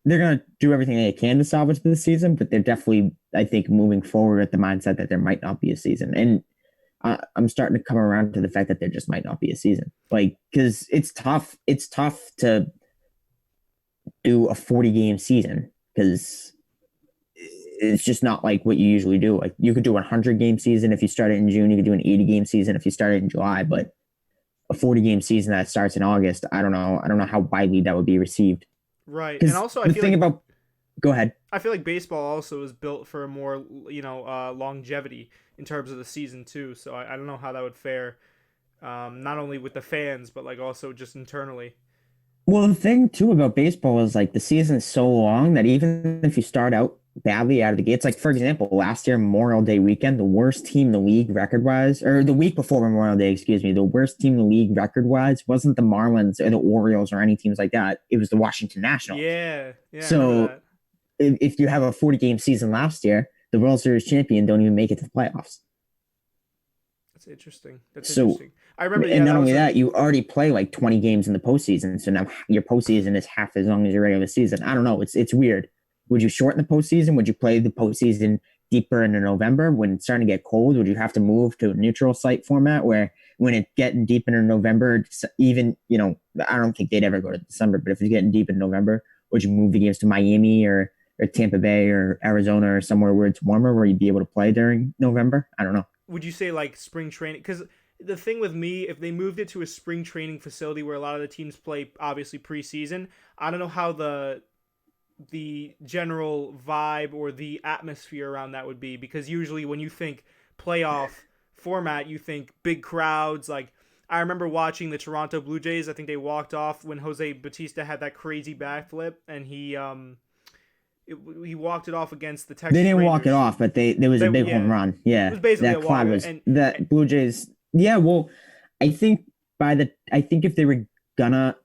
B: they're gonna do everything they can to salvage this season, but they're definitely, I think, moving forward with the mindset that there might not be a season. And I'm starting to come around to the fact that there just might not be a season. Like, because it's tough. It's tough to do a 40 game season because it's just not like what you usually do. Like you could do a 100 game season if you started in June. You could do an 80 game season if you started in July. But a 40 game season that starts in August, I don't know. I don't know how widely that would be received.
A: Right, and
B: Because
A: also
B: the thing about, go ahead.
A: I feel like baseball also is built for a more longevity in terms of the season too. So I don't know how that would fare, not only with the fans but like also just internally.
B: Well, the thing too about baseball is like the season is so long that even if you start out badly out of the gates, like for example, last year Memorial Day weekend, the worst team in the league record wise, or the week before Memorial Day, excuse me, the worst team in the league record wise wasn't the Marlins or the Orioles or any teams like that. It was the Washington Nationals.
A: Yeah, I remember
B: So
A: that.
B: if you have a 40 game season last year, the World Series champion don't even make it to the playoffs.
A: That's interesting. That's
B: So,
A: interesting. I remember. Yeah,
B: and not
A: that
B: only
A: was a
B: that, you already play like 20 games in the postseason. So now your postseason is half as long as your regular season. I don't know. It's weird. Would you shorten the postseason? Would you play the postseason deeper into November when it's starting to get cold? Would you have to move to a neutral site format where when it's getting deep into November, even, I don't think they'd ever go to December, but if it's getting deep in November, would you move the games to Miami or Tampa Bay or Arizona or somewhere where it's warmer where you'd be able to play during November? I don't know.
A: Would you say like spring training? Because the thing with me, if they moved it to a spring training facility where a lot of the teams play obviously preseason, I don't know how the general vibe or the atmosphere around that would be, because usually when you think playoff format, you think big crowds. Like, I remember watching the Toronto Blue Jays. I think they walked off when Jose Bautista had that crazy backflip, and he walked it off against the Texas
B: They didn't walk it
A: Rangers.
B: off, but there was a big
A: Yeah,
B: home run.
A: it
B: Yeah,
A: was basically a
B: that
A: walk,
B: crowd was
A: and
B: that Blue Jays. Yeah, well, I think I think if they were gonna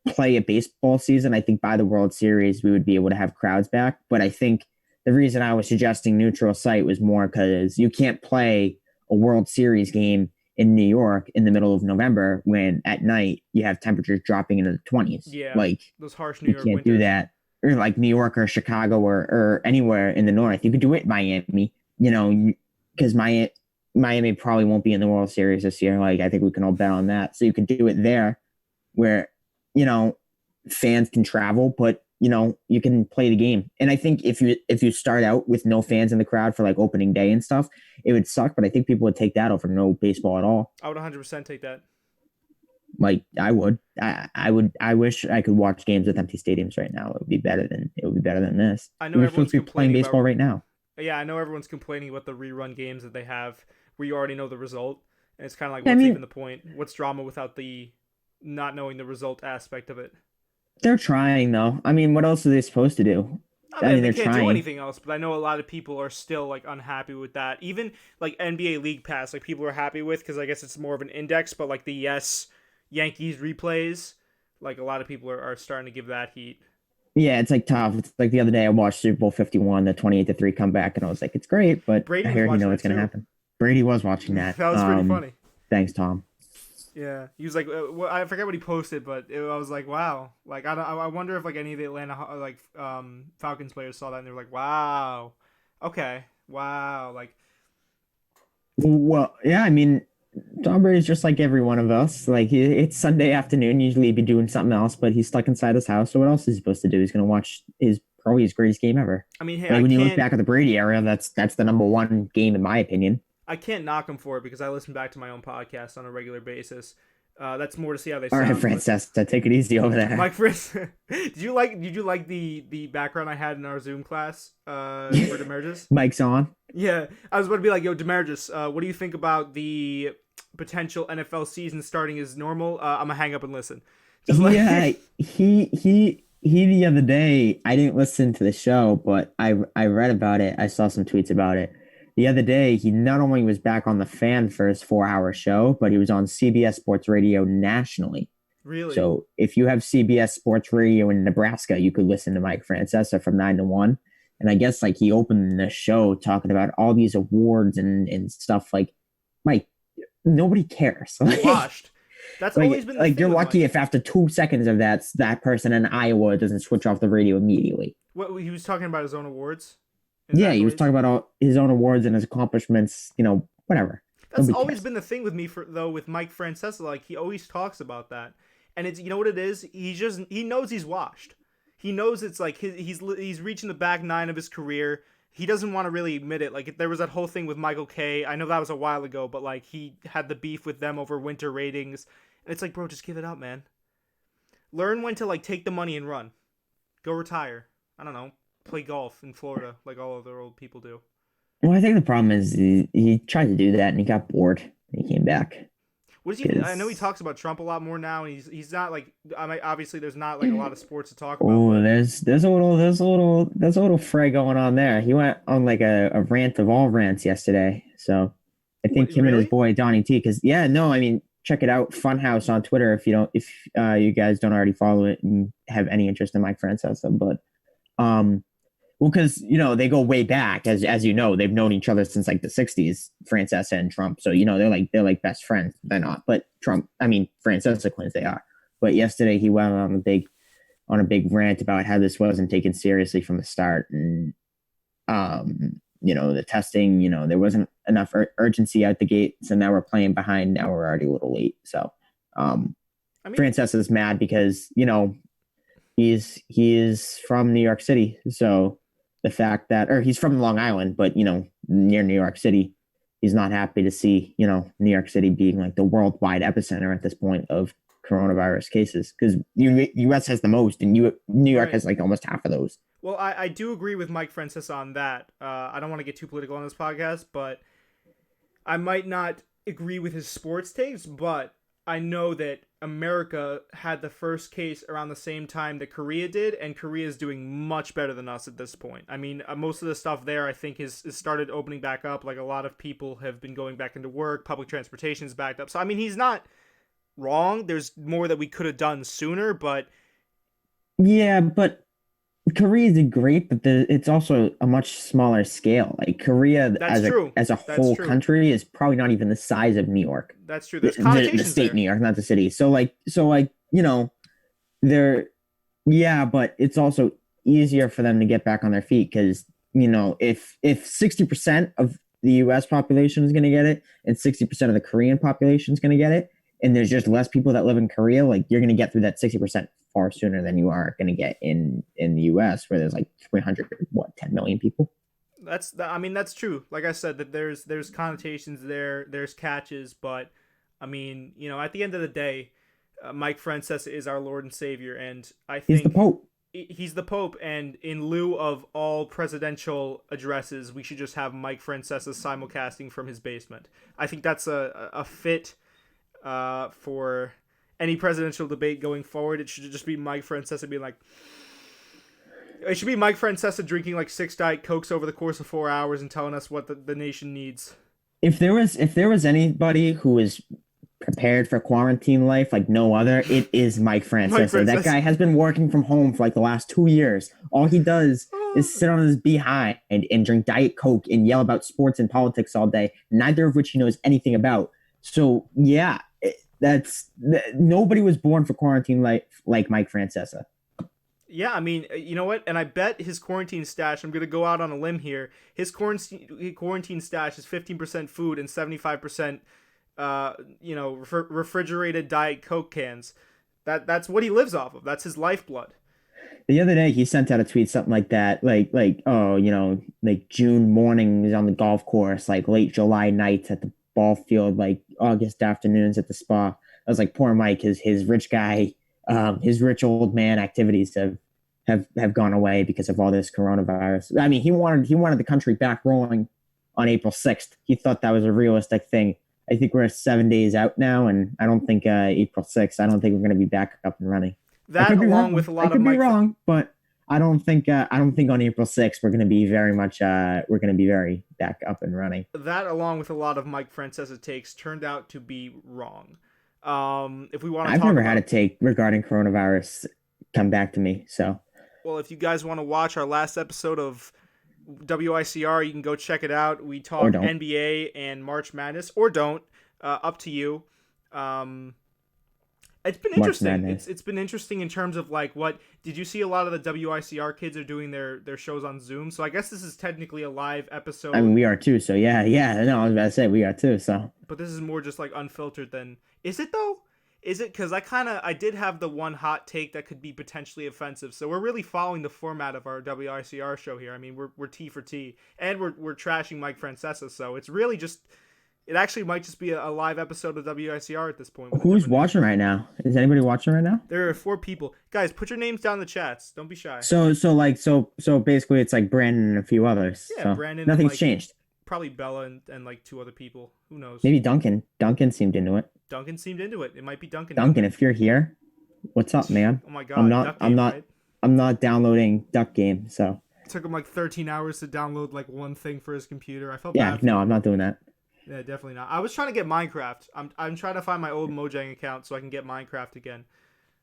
B: play a baseball season, I think by the World Series we would be able to have crowds back. But I think the reason I was suggesting neutral site was more because you can't play a World Series game in New York in the middle of November when at night you have temperatures dropping into the 20s.
A: yeah,
B: Like,
A: those harsh New
B: you
A: York
B: can't do
A: winters.
B: that. Or like New York or Chicago or anywhere in the north. You could do it in Miami, because Miami probably won't be in the World Series this year. Like, I think we can all bet on that. So you could do it there where, you know, fans can travel, but you can play the game. And I think if you start out with no fans in the crowd for like opening day and stuff, it would suck. But I think people would take that over no baseball at all.
A: I would 100% take that.
B: Like, I would. I would. I wish I could watch games with empty stadiums right now. It would be better than this.
A: I know
B: We're supposed
A: everyone's
B: to be playing
A: complaining
B: baseball
A: about
B: right now.
A: Yeah, I know everyone's complaining about the rerun games that they have where you already know the result. And it's kind of like,
B: I
A: what's
B: mean,
A: even the point? What's drama without the not knowing the result aspect of it?
B: they're trying though. I mean, what else are they supposed to do?
A: I
B: I
A: mean,
B: mean,
A: they
B: they're
A: can't do
B: trying.
A: anything else, but I know a lot of people are still like unhappy with that. Even like NBA League Pass, like people are happy with because I guess it's more of an index, but like the Yankees replays, like a lot of people are starting to give that heat.
B: Yeah, it's like tough. It's like the other day I watched Super Bowl 51, the 28-3 comeback, and I was like, it's great, but
A: Brady
B: I
A: was
B: hear
A: watching
B: know
A: that
B: what's going to
A: too.
B: happen. Brady was watching that.
A: That was pretty funny.
B: Thanks, Tom.
A: Yeah, he was like, I forget what he posted, but I was like, wow. Like, I wonder if like any of the Atlanta Falcons players saw that and they were like, wow, okay, wow, like,
B: Well, yeah, I mean, Tom Brady's just like every one of us. Like, it's Sunday afternoon. Usually he'd be doing something else, but he's stuck inside his house. So what else is he supposed to do? He's going to watch probably his greatest game ever.
A: I mean, hey,
B: Like, when you look back at the Brady era, that's the number one game in my opinion.
A: I can't knock him for it because I listen back to my own podcast on a regular basis. That's more to see how they
B: All right,
A: sound.
B: Francesca, take it easy over there.
A: Mike Friss, did you like the background I had in our Zoom class for Demerges?
B: Mike's on.
A: Yeah, I was about to be like, yo, Demerges, what do you think about the potential NFL season starting as normal? I'm gonna hang up and listen. Just like,
B: Yeah, he the other day, I didn't listen to the show, but I read about it. I saw some tweets about it. The other day, he not only was back on the Fan for his 4 hour show, but he was on CBS Sports Radio nationally.
A: really?
B: So if you have CBS Sports Radio in Nebraska, you could listen to Mike Francesa from 9 to 1. And I guess like he opened the show talking about all these awards and stuff. Like, Mike, nobody cares.
A: You're washed. That's always been the
B: Like
A: thing
B: you're
A: with
B: lucky
A: Mike.
B: if after 2 seconds of that person in Iowa doesn't switch off the radio immediately.
A: What he was talking about his own awards, his
B: Yeah, he was
A: accolades.
B: talking about all his own awards and his accomplishments. Whatever.
A: That's
B: Nobody
A: always
B: cares.
A: been the thing with me with Mike Francesa. Like he always talks about that, and it's what it is. He knows he's washed. He knows it's like he's reaching the back nine of his career. He doesn't want to really admit it. Like there was that whole thing with Michael K. I know that was a while ago, but like he had the beef with them over winter ratings, and it's like, bro, just give it up, man. Learn when to like take the money and run. Go retire. I don't know. Play golf in Florida like all other old people do.
B: Well, I think the problem is he tried to do that and he got bored and he came back.
A: What is he? I know he
B: Because
A: talks about Trump a lot more now, and he's not like. I mean, obviously, there's not like a lot of sports to talk about,
B: oh,
A: but
B: there's a little fray going on there. He went on like a rant of all rants yesterday. So I
A: what
B: think him and his
A: really?
B: boy Donnie T. Because yeah, no, I mean check it out, Funhouse on Twitter if you guys don't already follow it and have any interest in Mike Francesa. But um, well, because they go way back, as you know, they've known each other since like the '60s, Francesa and Trump. So they're like best friends. They're not, but Francesa claims they are. But yesterday he went on a big rant about how this wasn't taken seriously from the start, and the testing, there wasn't enough urgency out the gate. So now we're playing behind. Now we're already a little late. So
A: I mean,
B: Francesa's mad because he is from New York City. So the fact that, or he's from Long Island, but near New York City, he's not happy to see New York City being like the worldwide epicenter at this point of coronavirus cases, because U.S. has the most, and New York
A: right.
B: has like almost half of those.
A: Well, I do agree with Mike Francis on that. I don't want to get too political on this podcast, but I might not agree with his sports takes, but I know that America had the first case around the same time that Korea did, and Korea is doing much better than us at this point. I mean, most of the stuff there, I think, is started opening back up. Like, a lot of people have been going back into work. Public transportation is backed up. So, I mean, he's not wrong. There's more that we could have done sooner, but
B: Yeah, but Korea did great, but it's also a much smaller scale. Like Korea
A: that's true.
B: as a
A: That's
B: whole
A: true.
B: country is probably not even the size of New York,
A: That's true.
B: the
A: There's
B: the
A: connotations
B: state
A: there.
B: New York, not the city. So they're yeah, but it's also easier for them to get back on their feet because if 60% of the U.S. population is going to get it and 60% of the Korean population is going to get it, and there's just less people that live in Korea, like you're going to get through that 60% far sooner than you are going to get in the U.S. where there's like 10 million people.
A: I mean, that's true. Like I said, that there's connotations there, there's catches, but I mean, at the end of the day, Mike Francesa is our Lord and Savior, and I
B: He's the
A: think
B: Pope.
A: he's the Pope. And in lieu of all presidential addresses, we should just have Mike Francesa simulcasting from his basement. I think that's a fit for any presidential debate going forward. It should just be Mike Francesa being like. It should be Mike Francesa drinking like 6 Diet Cokes over the course of 4 hours and telling us what the nation needs.
B: If there was anybody who was prepared for quarantine life like no other, it is Mike
A: Mike
B: Francesa. That
A: Francesa.
B: guy has been working from home for like the last 2 years. All he does is sit on his behind and drink Diet Coke and yell about sports and politics all day, neither of which he knows anything about. So yeah, nobody was born for quarantine life like Mike Francesa.
A: Yeah, I mean, you know what? And I bet his quarantine stash, I'm going to go out on a limb here. His quarantine stash is 15% food and 75% refrigerated Diet Coke cans. That's what he lives off of. That's his lifeblood.
B: The other day he sent out a tweet something like that, like oh, like June mornings on the golf course, like late July nights at the ball field, like August afternoons at the spa. I was like, poor Mike, his rich guy, his rich old man activities have gone away because of all this coronavirus. I mean, he wanted the country back rolling on April 6th. He thought that was a realistic thing. I think we're 7 days out now, and I don't think April 6th. I don't think we're going to be back up and running. I
A: That
B: could be
A: along with
B: wrong.
A: a
B: I
A: lot of
B: could be
A: Mike
B: wrong, but I don't think on April 6th we're going to be very much we're going to be very back up and running.
A: that along with a lot of Mike Francesa takes turned out to be wrong. If we want to
B: I've
A: talk
B: never had a
A: about
B: take regarding coronavirus come back to me. So
A: well, if you guys want to watch our last episode of WICR, you can go check it out. We
B: or
A: talk
B: don't.
A: NBA and March Madness, or don't. Up to you. Um, it's been
B: March
A: interesting.
B: Madness.
A: It's been interesting in terms of like what did you see? A lot of the WICR kids are doing their shows on Zoom. So I guess this is technically a live
B: I mean,
A: episode,
B: we are too. So yeah. No, I was about to say we are too. So
A: but this is more just like unfiltered than is it though? Is it because I did have the one hot take that could be potentially offensive. So we're really following the format of our WICR show here. I mean, we're T for T, and we're trashing Mike Francesa. So it's really just it actually might just be a live episode of WICR at this point with a
B: who's
A: different name.
B: watching right now? Is anybody watching right now?
A: There are 4 people. Guys, put your names down in the chats. Don't be shy.
B: So basically, it's like Brandon and a few others.
A: Yeah,
B: So
A: Brandon and
B: nothing's
A: like
B: changed.
A: probably Bella and like 2 other people. Who knows?
B: Maybe Duncan. Duncan seemed into it.
A: Duncan seemed into it. It might be Duncan now.
B: Duncan, if you're here, what's up, man?
A: Oh my
B: I'm
A: god,
B: not.
A: Duck
B: I'm
A: Game,
B: not.
A: right?
B: I'm not downloading Duck Game. So
A: It took him like 13 hours to download like one thing for his computer. I felt
B: yeah,
A: bad for
B: no,
A: him.
B: I'm not doing that.
A: Yeah, definitely not. I was trying to get Minecraft. I'm trying to find my old Mojang account so I can get Minecraft again.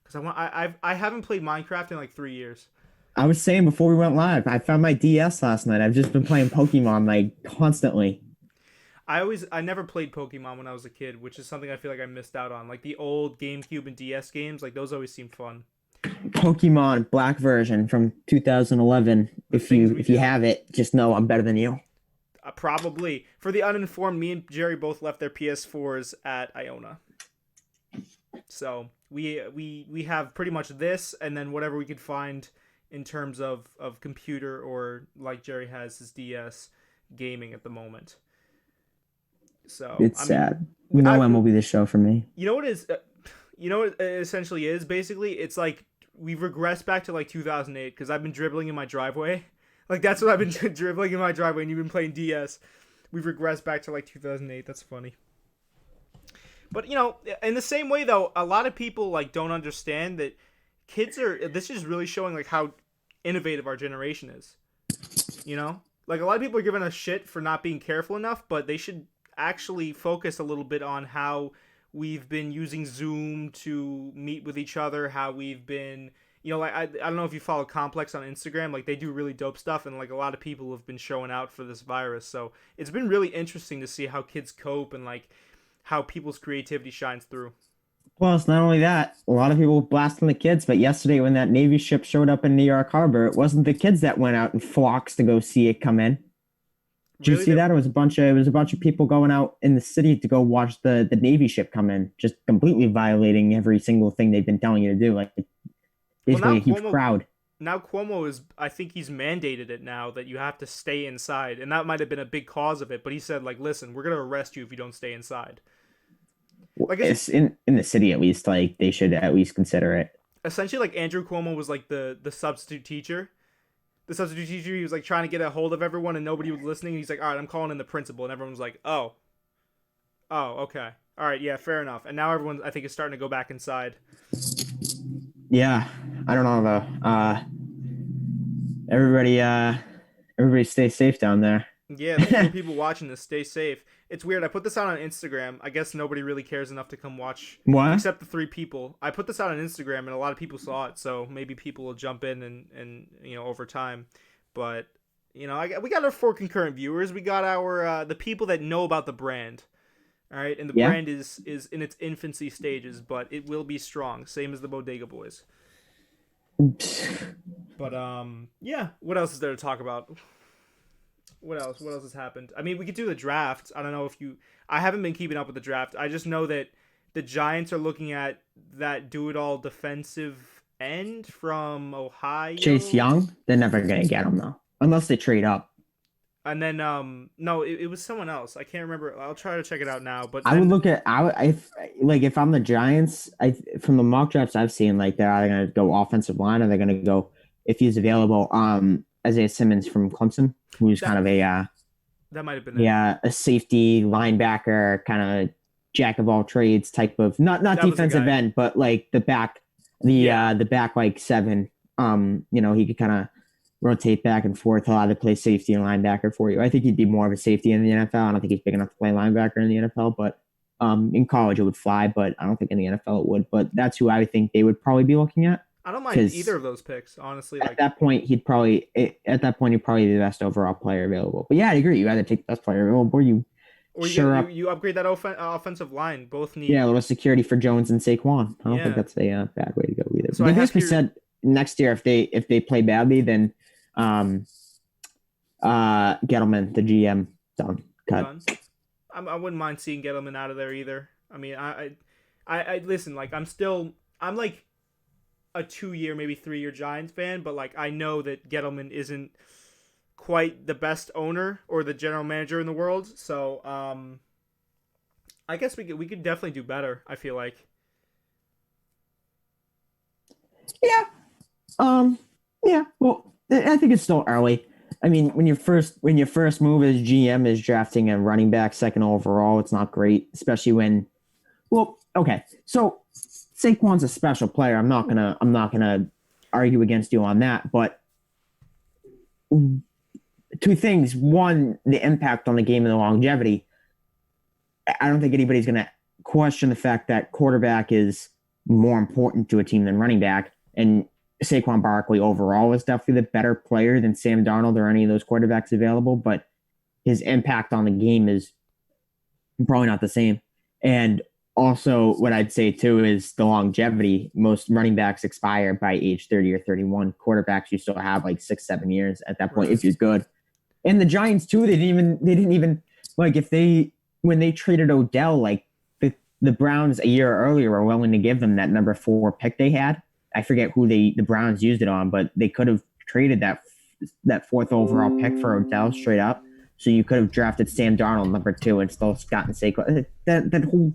A: Cause I haven't played Minecraft in like 3 years.
B: I was saying before we went live, I found my DS last night. I've just been playing Pokemon like constantly.
A: I never played Pokemon when I was a kid, which is something I feel like I missed out on. Like the old GameCube and DS games, like those always seemed fun.
B: Pokemon Black version from 2011.
A: The
B: If
A: things
B: you
A: we
B: if you
A: did.
B: have it, just know I'm better than you.
A: Probably. For the uninformed, me and Jerry both left their PS4s at Iona. So we have pretty much this, and then whatever we could find in terms of computer, or like Jerry has his DS gaming at the moment. So
B: It's
A: I mean,
B: sad. No MLB The Show for me.
A: you know what is, you know what it essentially is. Basically, it's like we've regressed back to like 2008 because I've been dribbling in my driveway. Like that's what I've been dribbling in my driveway, and you've been playing DS. We've regressed back to like 2008. That's funny. But in the same way though, a lot of people like don't understand that kids are. This is really showing like how innovative our generation is. Like a lot of people are giving us shit for not being careful enough, but they should actually focus a little bit on how we've been using Zoom to meet with each other, how we've been, like I don't know if you follow Complex on Instagram, like they do really dope stuff, and like a lot of people have been showing out for this virus. So it's been really interesting to see how kids cope and like how people's creativity shines through.
B: Well, it's not only that. A lot of people blasting the kids, but yesterday when that Navy ship showed up in New York Harbor, it wasn't the kids that went out in flocks to go see it come in. Did you
A: Really,
B: see that? It was a bunch of people going out in the city to go watch the Navy ship come in, just completely violating every single thing they've been telling you to do. Like
A: well now
B: basically a huge
A: Cuomo
B: crowd.
A: now Cuomo is, I think he's mandated it now that you have to stay inside, and that might have been a big cause of it. But he said like, listen, we're gonna arrest you if you don't stay inside. Like
B: It's in the city at least. Like they should at least consider it.
A: essentially like Andrew Cuomo was like the substitute teacher. The substitute teacher, he was like trying to get a hold of everyone and nobody was listening. He's like, all right, I'm calling in the principal, and everyone was like, oh, okay, all right, yeah, fair enough. And now everyone, I think, is starting to go back inside.
B: Yeah, I don't know though. Everybody stay safe down there.
A: Yeah, the four people watching this, stay safe. It's weird. I put this out on Instagram. I guess nobody really cares enough to come watch,
B: What?
A: except the three people. I put this out on Instagram, and a lot of people saw it, so maybe people will jump in and over time. But we got our four concurrent viewers. We got our the people that know about the brand. All right, and the
B: Yeah.
A: brand is in its infancy stages, but it will be strong, same as the Bodega Boys. But yeah. What else is there to talk about? What else? What else has happened? I mean, we could do the draft. I don't know if you. I haven't been keeping up with the draft. I just know that the Giants are looking at that do-it-all defensive end from Ohio.
B: Chase Young, they're never gonna get him though, unless they trade up.
A: And then no, it was someone else. I can't remember. I'll try to check it out now. But
B: I would look at like if I'm the Giants, I from the mock drafts I've seen, like they're either gonna go offensive line or they're gonna go if he's available. Isaiah Simmons from Clemson, who's kind of
A: that might have been
B: a safety linebacker, kind of jack of all trades type of not defensive end, but like the back, the back like seven. He could kind of rotate back and forth. He'll either play safety and linebacker for you. I think he'd be more of a safety in the NFL. I don't think he's big enough to play linebacker in the NFL, but in college it would fly, but I don't think in the NFL it would. But that's who I would think they would probably be looking at.
A: I don't mind either of those picks, honestly.
B: At that point, he'd probably be the best overall player available. But yeah, I agree. You either take the best player available, or you
A: upgrade that offensive line. Both need
B: a little security for Jones and Saquon. I don't think that's a bad way to go either. So they basically said next year if they play badly, then Gettleman, the GM, done. Cut.
A: I wouldn't mind seeing Gettleman out of there either. I mean, I listen. Like I'm like a 2-year, maybe 3-year Giants fan, but like I know that Gettleman isn't quite the best owner or the general manager in the world. So I guess we could definitely do better. I feel like.
B: Yeah. Yeah. Well, I think it's still early. I mean, when your first move as GM is drafting a running back second overall, it's not great, especially when. Well, okay, so Saquon's a special player. I'm not gonna argue against you on that, but two things: one, the impact on the game and the longevity. I don't think anybody's gonna question the fact that quarterback is more important to a team than running back, and Saquon Barkley overall is definitely the better player than Sam Darnold or any of those quarterbacks available, but his impact on the game is probably not the same. And also what I'd say too is the longevity. Most running backs expire by age 30 or 31. Quarterbacks, you still have like 6-7 years at that point if you're good. And the Giants too, they didn't even like if they when they traded Odell, like the Browns a year earlier were willing to give them that number 4 pick they had. I forget who the Browns used it on, but they could have traded that fourth overall pick for Odell straight up. So you could have drafted Sam Darnold number 2 and still gotten Saquon. That whole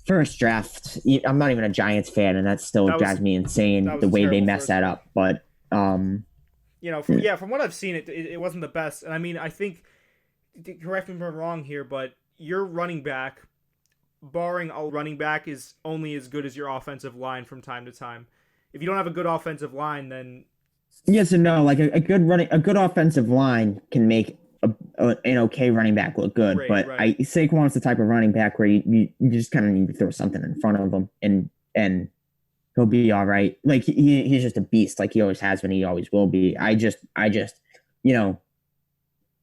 B: first draft, I'm not even a Giants fan, and that still
A: That was
B: drives me
A: that
B: insane
A: was
B: the
A: a
B: way they
A: terrible
B: messed
A: first
B: that
A: one.
B: up. But
A: From what I've seen, it wasn't the best. And I mean, I think, correct me if I'm wrong here, but your running back, barring a running back, is only as good as your offensive line from time to time. If you don't have a good offensive line, then
B: yes and no. Like a good offensive line can make an okay running back look good,
A: great,
B: but
A: right?
B: Saquon's the type of running back where you just kind of need to throw something in front of him and he'll be all right. Like he's just a beast, like he always has been. He always will be. I just you know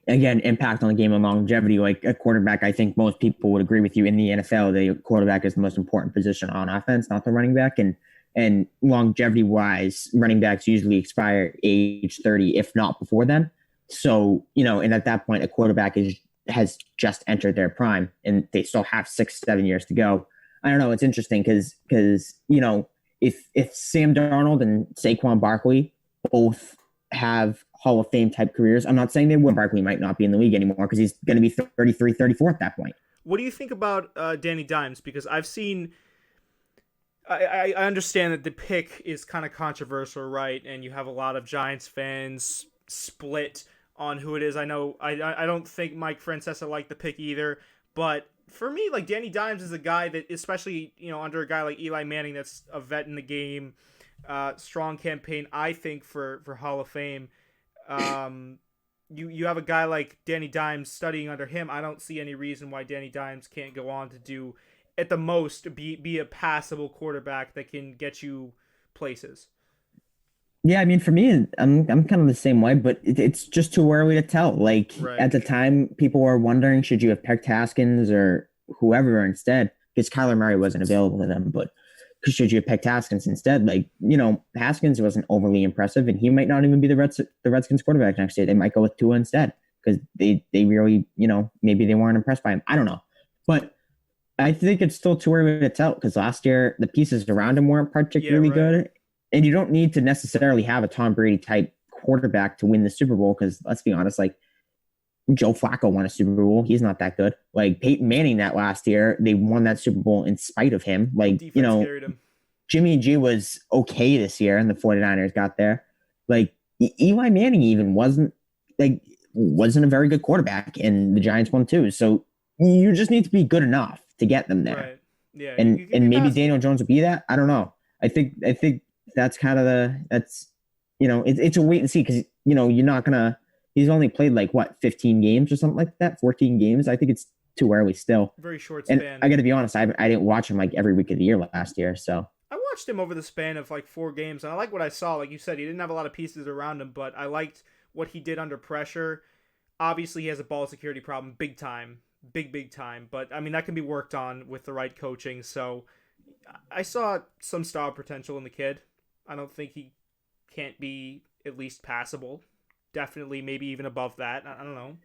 B: again impact on the game and longevity. Like a quarterback, I think most people would agree with you in the NFL. The quarterback is the most important position on offense, not the running back, and longevity wise, running backs usually expire age 30, if not before then. So, and at that point, a quarterback has just entered their prime and they still have 6, 7 years to go. I don't know. It's interesting because if Sam Darnold and Saquon Barkley both have Hall of Fame type careers, I'm not saying they would. Barkley might not be in the league anymore because he's going to be 33, 34 at that point.
A: What do you think about Danny Dimes? Because I've seen. I understand that the pick is kind of controversial, right? And you have a lot of Giants fans split on who it is. I know I don't think Mike Francesa liked the pick either, but for me, like Danny Dimes is a guy that, especially under a guy like Eli Manning, that's a vet in the game, strong campaign. I think for Hall of Fame, you have a guy like Danny Dimes studying under him. I don't see any reason why Danny Dimes can't go on to do, at the most, be a passable quarterback that can get you places.
B: Yeah, I mean, for me, I'm kind of the same way, but it's just too early to tell. Like
A: Right.
B: at the time, people were wondering should you have picked Haskins or whoever instead, because Kyler Murray wasn't available to them. But should you have picked Haskins instead? Like Haskins wasn't overly impressive, and he might not even be the Redskins quarterback next year. They might go with Tua instead because they really maybe they weren't impressed by him. I don't know, but I think it's still too early to tell because last year the pieces around him weren't
A: Yeah,
B: particularly
A: right.
B: good. And you don't need to necessarily have a Tom Brady type quarterback to win the Super Bowl because let's be honest, like Joe Flacco won a Super Bowl. He's not that good. Like Peyton Manning that last year, they won that Super Bowl in spite of him. Like,
A: Defense carried him.
B: Jimmy G was okay this year and the 49ers got there. Like Eli Manning even wasn't a very good quarterback and the Giants won too. So you just need to be good enough to get them there.
A: Right. Yeah,
B: And
A: you can be
B: and maybe
A: passable.
B: Daniel Jones will be that. I don't know. I think that's kind of it's a wait and see because you're not gonna. He's only played like what 15 games or something like that, 14 games. I think it's too early still.
A: Very short
B: And
A: span.
B: I got to be honest, I didn't watch him like every week of the year last year. So
A: I watched him over the span of like 4 games, and I like what I saw. Like you said, he didn't have a lot of pieces around him, but I liked what he did under pressure. Obviously, he has a ball security problem, big time, big time. But I mean, that can be worked on with the right coaching. So I saw some star potential in the kid. I don't think he can't be at least passable. Definitely, maybe even above that. I don't know.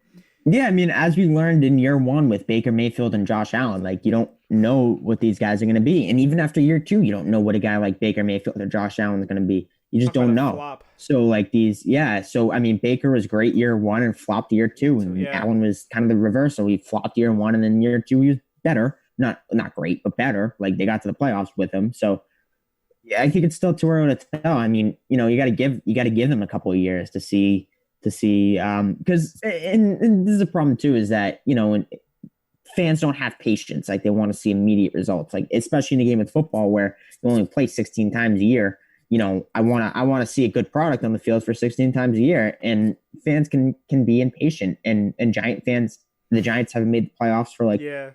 B: yeah, I mean, as we learned in year one with Baker Mayfield and Josh Allen, like you don't know what these guys are going to be, and even after year two, you don't know what a guy like Baker Mayfield or Josh Allen is going to be. You just
A: Talk about
B: don't
A: a
B: know.
A: flop.
B: So like these, yeah. So I mean, Baker was great year one and flopped year two,
A: So
B: and
A: yeah,
B: Allen was kind of the reverse. So he flopped year one, and then year two he was better, not great, but better. Like they got to the playoffs with him. So yeah, I think it's still too early to tell. I mean, you got to give them a couple of years to see because and this is a problem too is that fans don't have patience. Like they want to see immediate results. Like especially in a game of football where you only play 16 times a year. I want to see a good product on the field for 16 times a year, and fans can be impatient. And Giant fans, the Giants haven't made the playoffs for like
A: yeah,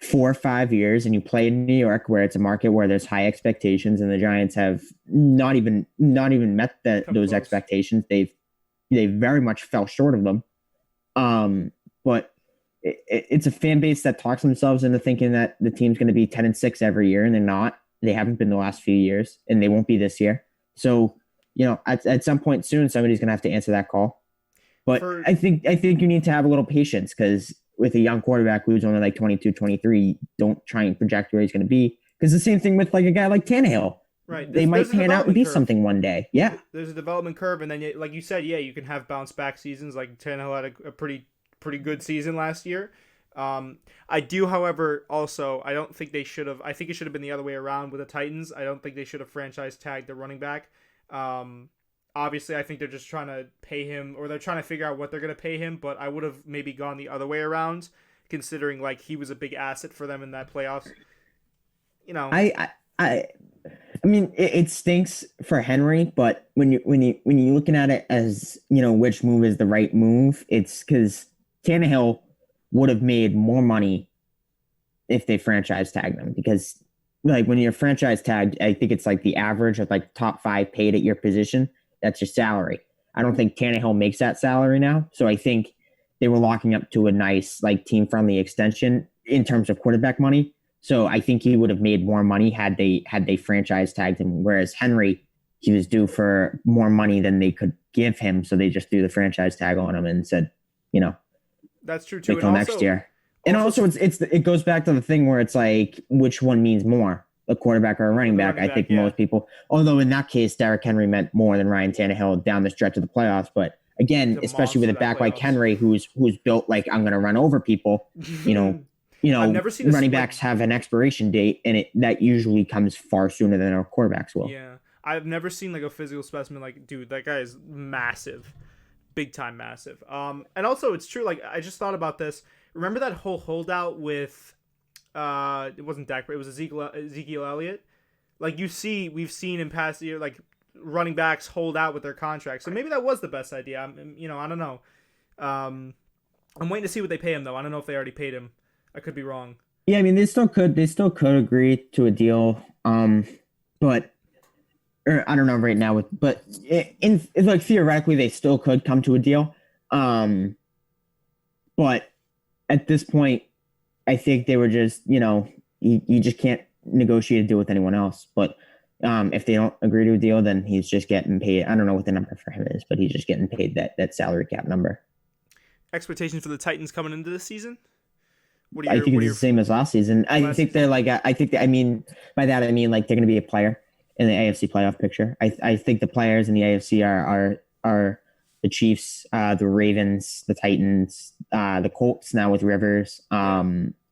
B: 4 or 5 years, and you play in New York where it's a market where there's high expectations, and the Giants have not even met
A: come
B: those
A: close.
B: expectations. They very much fell short of them. But it's a fan base that talks themselves into thinking that the team's going to be 10-6 every year, and they're not. They haven't been the last few years, and they won't be this year. So, at some point soon, somebody's going to have to answer that call. But
A: For
B: I think you need to have a little patience because with a young quarterback who's only like 22, 23, don't try and project where he's going to be. Because the same thing with like a guy like Tannehill.
A: right,
B: They
A: there's
B: might
A: a
B: pan out and
A: development
B: be
A: curve.
B: something one day. Yeah.
A: There's a development curve, and then like you said, yeah, you can have bounce back seasons. Like Tannehill had a pretty good season last year. I do, however, also I don't think they should have. I think it should have been the other way around with the Titans. I don't think they should have franchise tagged the running back. Um, Obviously, I think they're just trying to pay him, or they're trying to figure out what they're gonna pay him. But I would have maybe gone the other way around, considering like he was a big asset for them in that playoffs. You know,
B: I I I, I mean it stinks for Henry, but when you're looking at it as which move is the right move, it's because Tannehill would have made more money if they franchise tagged them because like when you're franchise tagged, I think it's like the average of like top five paid at your position. That's your salary. I don't think Tannehill makes that salary now, so I think they were locking up to a nice like team friendly extension in terms of quarterback money. So I think he would have made more money had they franchise tagged him. Whereas Henry, he was due for more money than they could give him, so they just threw the franchise tag on him and said, you know,
A: that's true too.
B: wait
A: And
B: till next
A: also,
B: year. And also, it goes back to the thing where it's like, which one means more, a quarterback or a running
A: the
B: back?
A: running
B: I
A: back,
B: think
A: yeah,
B: most people, although in that case, Derrick Henry meant more than Ryan Tannehill down the stretch of the playoffs. But
A: he's
B: again,
A: a
B: especially with
A: monster
B: a
A: that
B: back like
A: playoffs.
B: Henry, who's built like I'm going to run over people, you know,
A: I've never seen a
B: running
A: like
B: backs have an expiration date, and that usually comes far sooner than our quarterbacks will.
A: yeah. I've never seen like a physical specimen like dude, that guy is massive. Big time massive. And also it's true, like I just thought about this. Remember that whole holdout with it wasn't Dak, but it was Ezekiel Elliott? Like we've seen in past year like running backs hold out with their contracts. So maybe that was the best idea. I don't know. Um I'm waiting to see what they pay him though. I don't know if they already paid him. I could be wrong.
B: Yeah, I mean they still could agree to a deal. But or I don't know right now, but like theoretically they still could come to a deal. But at this point, I think they were just you just can't negotiate a deal with anyone else. But if they don't agree to a deal, then he's just getting paid. I don't know what the number for him is, but he's just getting paid that salary cap number.
A: Expectations for the Titans coming into this season?
B: I think
A: What
B: it's
A: are
B: the
A: your
B: same as last season. I
A: last
B: think
A: season?
B: they're like I think I mean by that I mean like they're going to be a player in the AFC playoff picture. I think the players in the AFC are the Chiefs, the Ravens, the Titans, the Colts now with Rivers.
A: Yeah.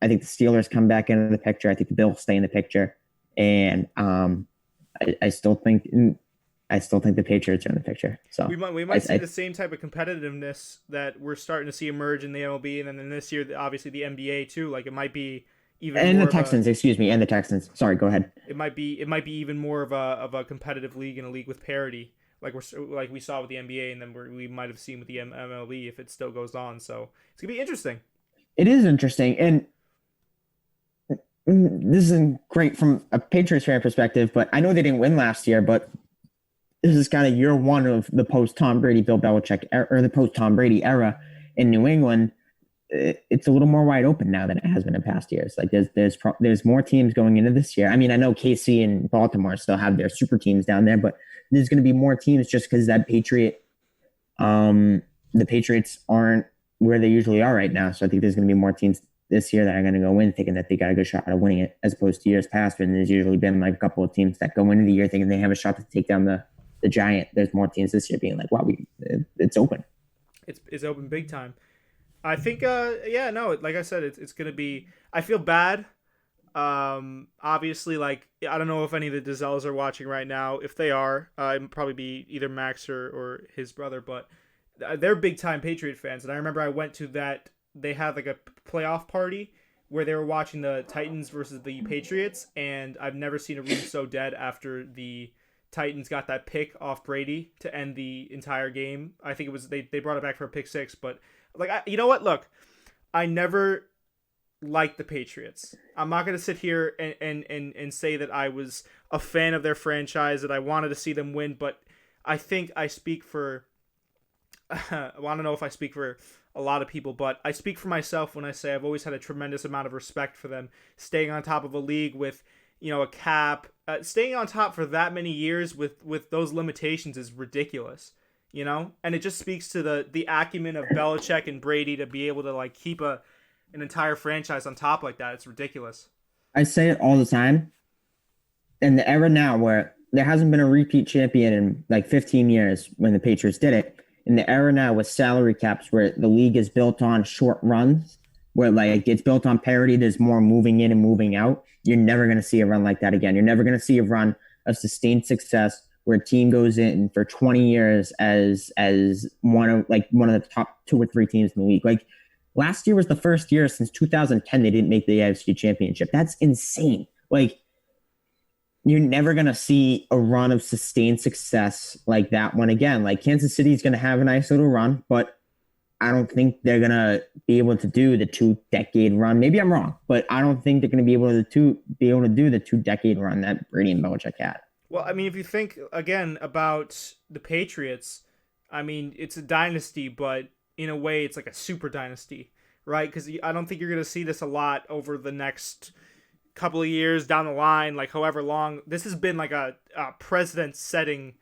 B: I think the Steelers come back into the picture. I think the Bills stay in the picture, and I still think the Patriots are in the picture. So
A: We might see the same type of competitiveness that we're starting to see emerge in the MLB, and then in this year, obviously the NBA too. Like it might be even
B: and the
A: more of a
B: Texans, excuse me, and the Texans. Sorry, go ahead.
A: it might be even more of a competitive league and a league with parity, like we saw with the NBA, and then we might have seen with the MLB if it still goes on. So it's gonna be interesting.
B: It is interesting, and this isn't great from a Patriots fan perspective, but I know they didn't win last year, but this is kind of year one of the post Tom Brady, Bill Belichick, or the post Tom Brady era in New England. It's a little more wide open now than it has been in past years. Like there's more teams going into this year. I mean, I know KC and Baltimore still have their super teams down there, but there's going to be more teams just because the Patriots aren't where they usually are right now. So I think there's going to be more teams this year that are going to go in thinking that they got a good shot at winning it, as opposed to years past when there's usually been like a couple of teams that go into the year thinking they have a shot to take down the Giant. There's more teams this year being like, wow, it's open.
A: It's open big time. I think yeah, no, like I said, it's gonna be. I feel bad. Obviously, like I don't know if any of the Dizelles are watching right now. If they are, it'd probably be either Max or his brother, but they're big time Patriot fans. And I remember I went to that. They had like a playoff party where they were watching the Titans versus the Patriots, and I've never seen a room so dead after the Titans got that pick off Brady to end the entire game. I think it was they brought it back for a pick six, but like you know what? Look, I never liked the Patriots. I'm not gonna sit here and say that I was a fan of their franchise, that I wanted to see them win, but I think I speak for I want to know if I speak for a lot of people, but I speak for myself when I say I've always had a tremendous amount of respect for them, staying on top of a league with a cap, staying on top for that many years with those limitations is ridiculous. And it just speaks to the acumen of Belichick and Brady to be able to like keep an entire franchise on top like that. It's ridiculous.
B: I say it all the time. In the era now where there hasn't been a repeat champion in like 15 years when the Patriots did it, in the era now with salary caps where the league is built on short runs, where like it's built on parity, there's more moving in and moving out. You're never going to see a run like that again. You're never going to see a run of sustained success where a team goes in for 20 years as one of the top 2 or 3 teams in the league. Like last year was the first year since 2010 they didn't make the AFC Championship. That's insane. Like you're never going to see a run of sustained success like that one again. Like Kansas City is going to have a nice little run, but I don't think they're going to be able to do the 2-decade run. Maybe I'm wrong, but I don't think they're going to be able to do the 2-decade run that Brady and Belichick had.
A: Well, I mean, if you think again about the Patriots, I mean, it's a dynasty, but in a way, it's like a super dynasty, right? Because I don't think you're going to see this a lot over the next couple of years down the line, like however long. This has been like a precedent-setting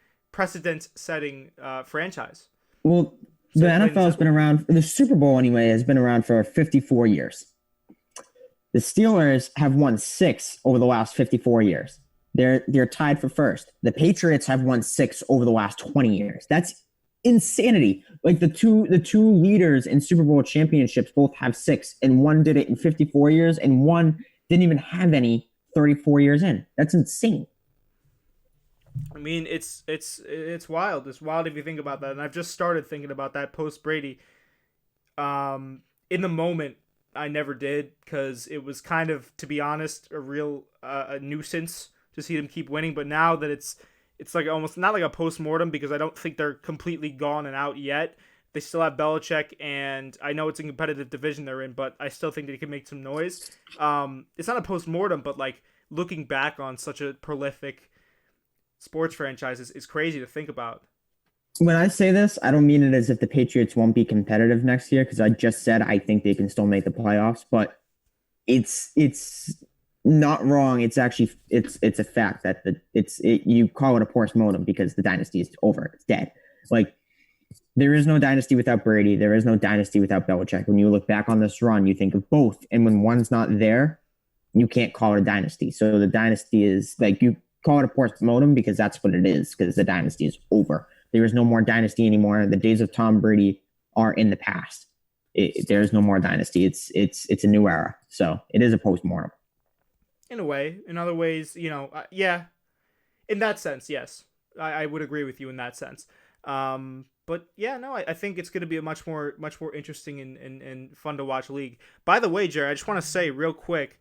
A: franchise.
B: Well, the NFL has been around. The Super Bowl, anyway, has been around for 54 years. The Steelers have won 6 over the last 54 years. They're tied for first. The Patriots have won 6 over the last 20 years. That's insanity. Like the two leaders in Super Bowl championships both have 6, and one did it in 54 years, and one didn't even have any 34 years in. That's insane.
A: I mean, it's wild. It's wild if you think about that. And I've just started thinking about that post Brady. In the moment, I never did because it was kind of, to be honest, a real a nuisance to see them keep winning. But now that it's like almost not like a post-mortem because I don't think they're completely gone and out yet. They still have Belichick, and I know it's a competitive division they're in, but I still think they can make some noise. It's not a post-mortem, but like looking back on such a prolific sports franchise is crazy to think about.
B: When I say this, I don't mean it as if the Patriots won't be competitive next year because I just said I think they can still make the playoffs, but it's not wrong. It's actually it's a fact that you call it a post-mortem because the dynasty is over. It's dead. Like there is no dynasty without Brady. There is no dynasty without Belichick. When you look back on this run, you think of both. And when one's not there, you can't call it a dynasty. So the dynasty is like you call it a post-mortem because that's what it is because the dynasty is over. There is no more dynasty anymore. The days of Tom Brady are in the past. There is no more dynasty. It's a new era. So it is a post-mortem.
A: In a way. In other ways, yeah. In that sense, yes. I would agree with you in that sense. But yeah, no, I think it's going to be a much more interesting and fun to watch league. By the way, Jared, I just want to say real quick,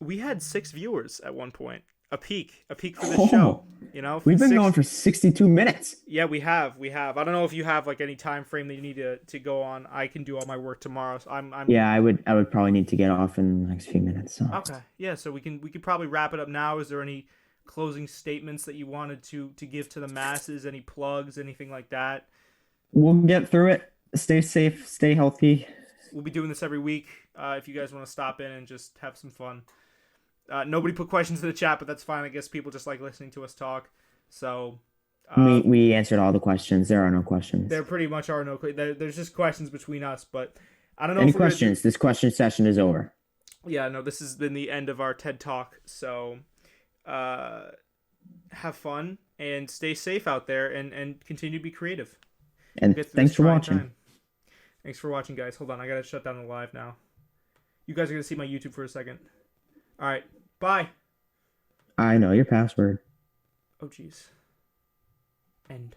A: we had 6 viewers at one point, a peak for this show.
B: We've been going for 62 minutes.
A: Yeah, we have. I don't know if you have like any time frame that you need to go on. I can do all my work tomorrow. So I'm
B: Yeah, I would probably need to get off in the next few minutes. So.
A: Okay. Yeah, so we could probably wrap it up now. Is there any closing statements that you wanted to give to the masses? Any plugs, anything like that?
B: We'll get through it. Stay safe, stay healthy.
A: We'll be doing this every week. If you guys want to stop in and just have some fun. Nobody put questions in the chat, but that's fine. I guess people just like listening to us talk. So
B: we answered all the questions. There are no questions.
A: There pretty much are no. There's just questions between us, but I don't know.
B: Any questions? This question session is over.
A: Yeah, no. This has been the end of our TED Talk. So, have fun and stay safe out there, and continue to be creative.
B: And thanks for watching.
A: Time. Thanks for watching, guys. Hold on, I gotta shut down the live now. You guys are gonna see my YouTube for a second. All right, bye.
B: I know your password.
A: Oh, jeez. End.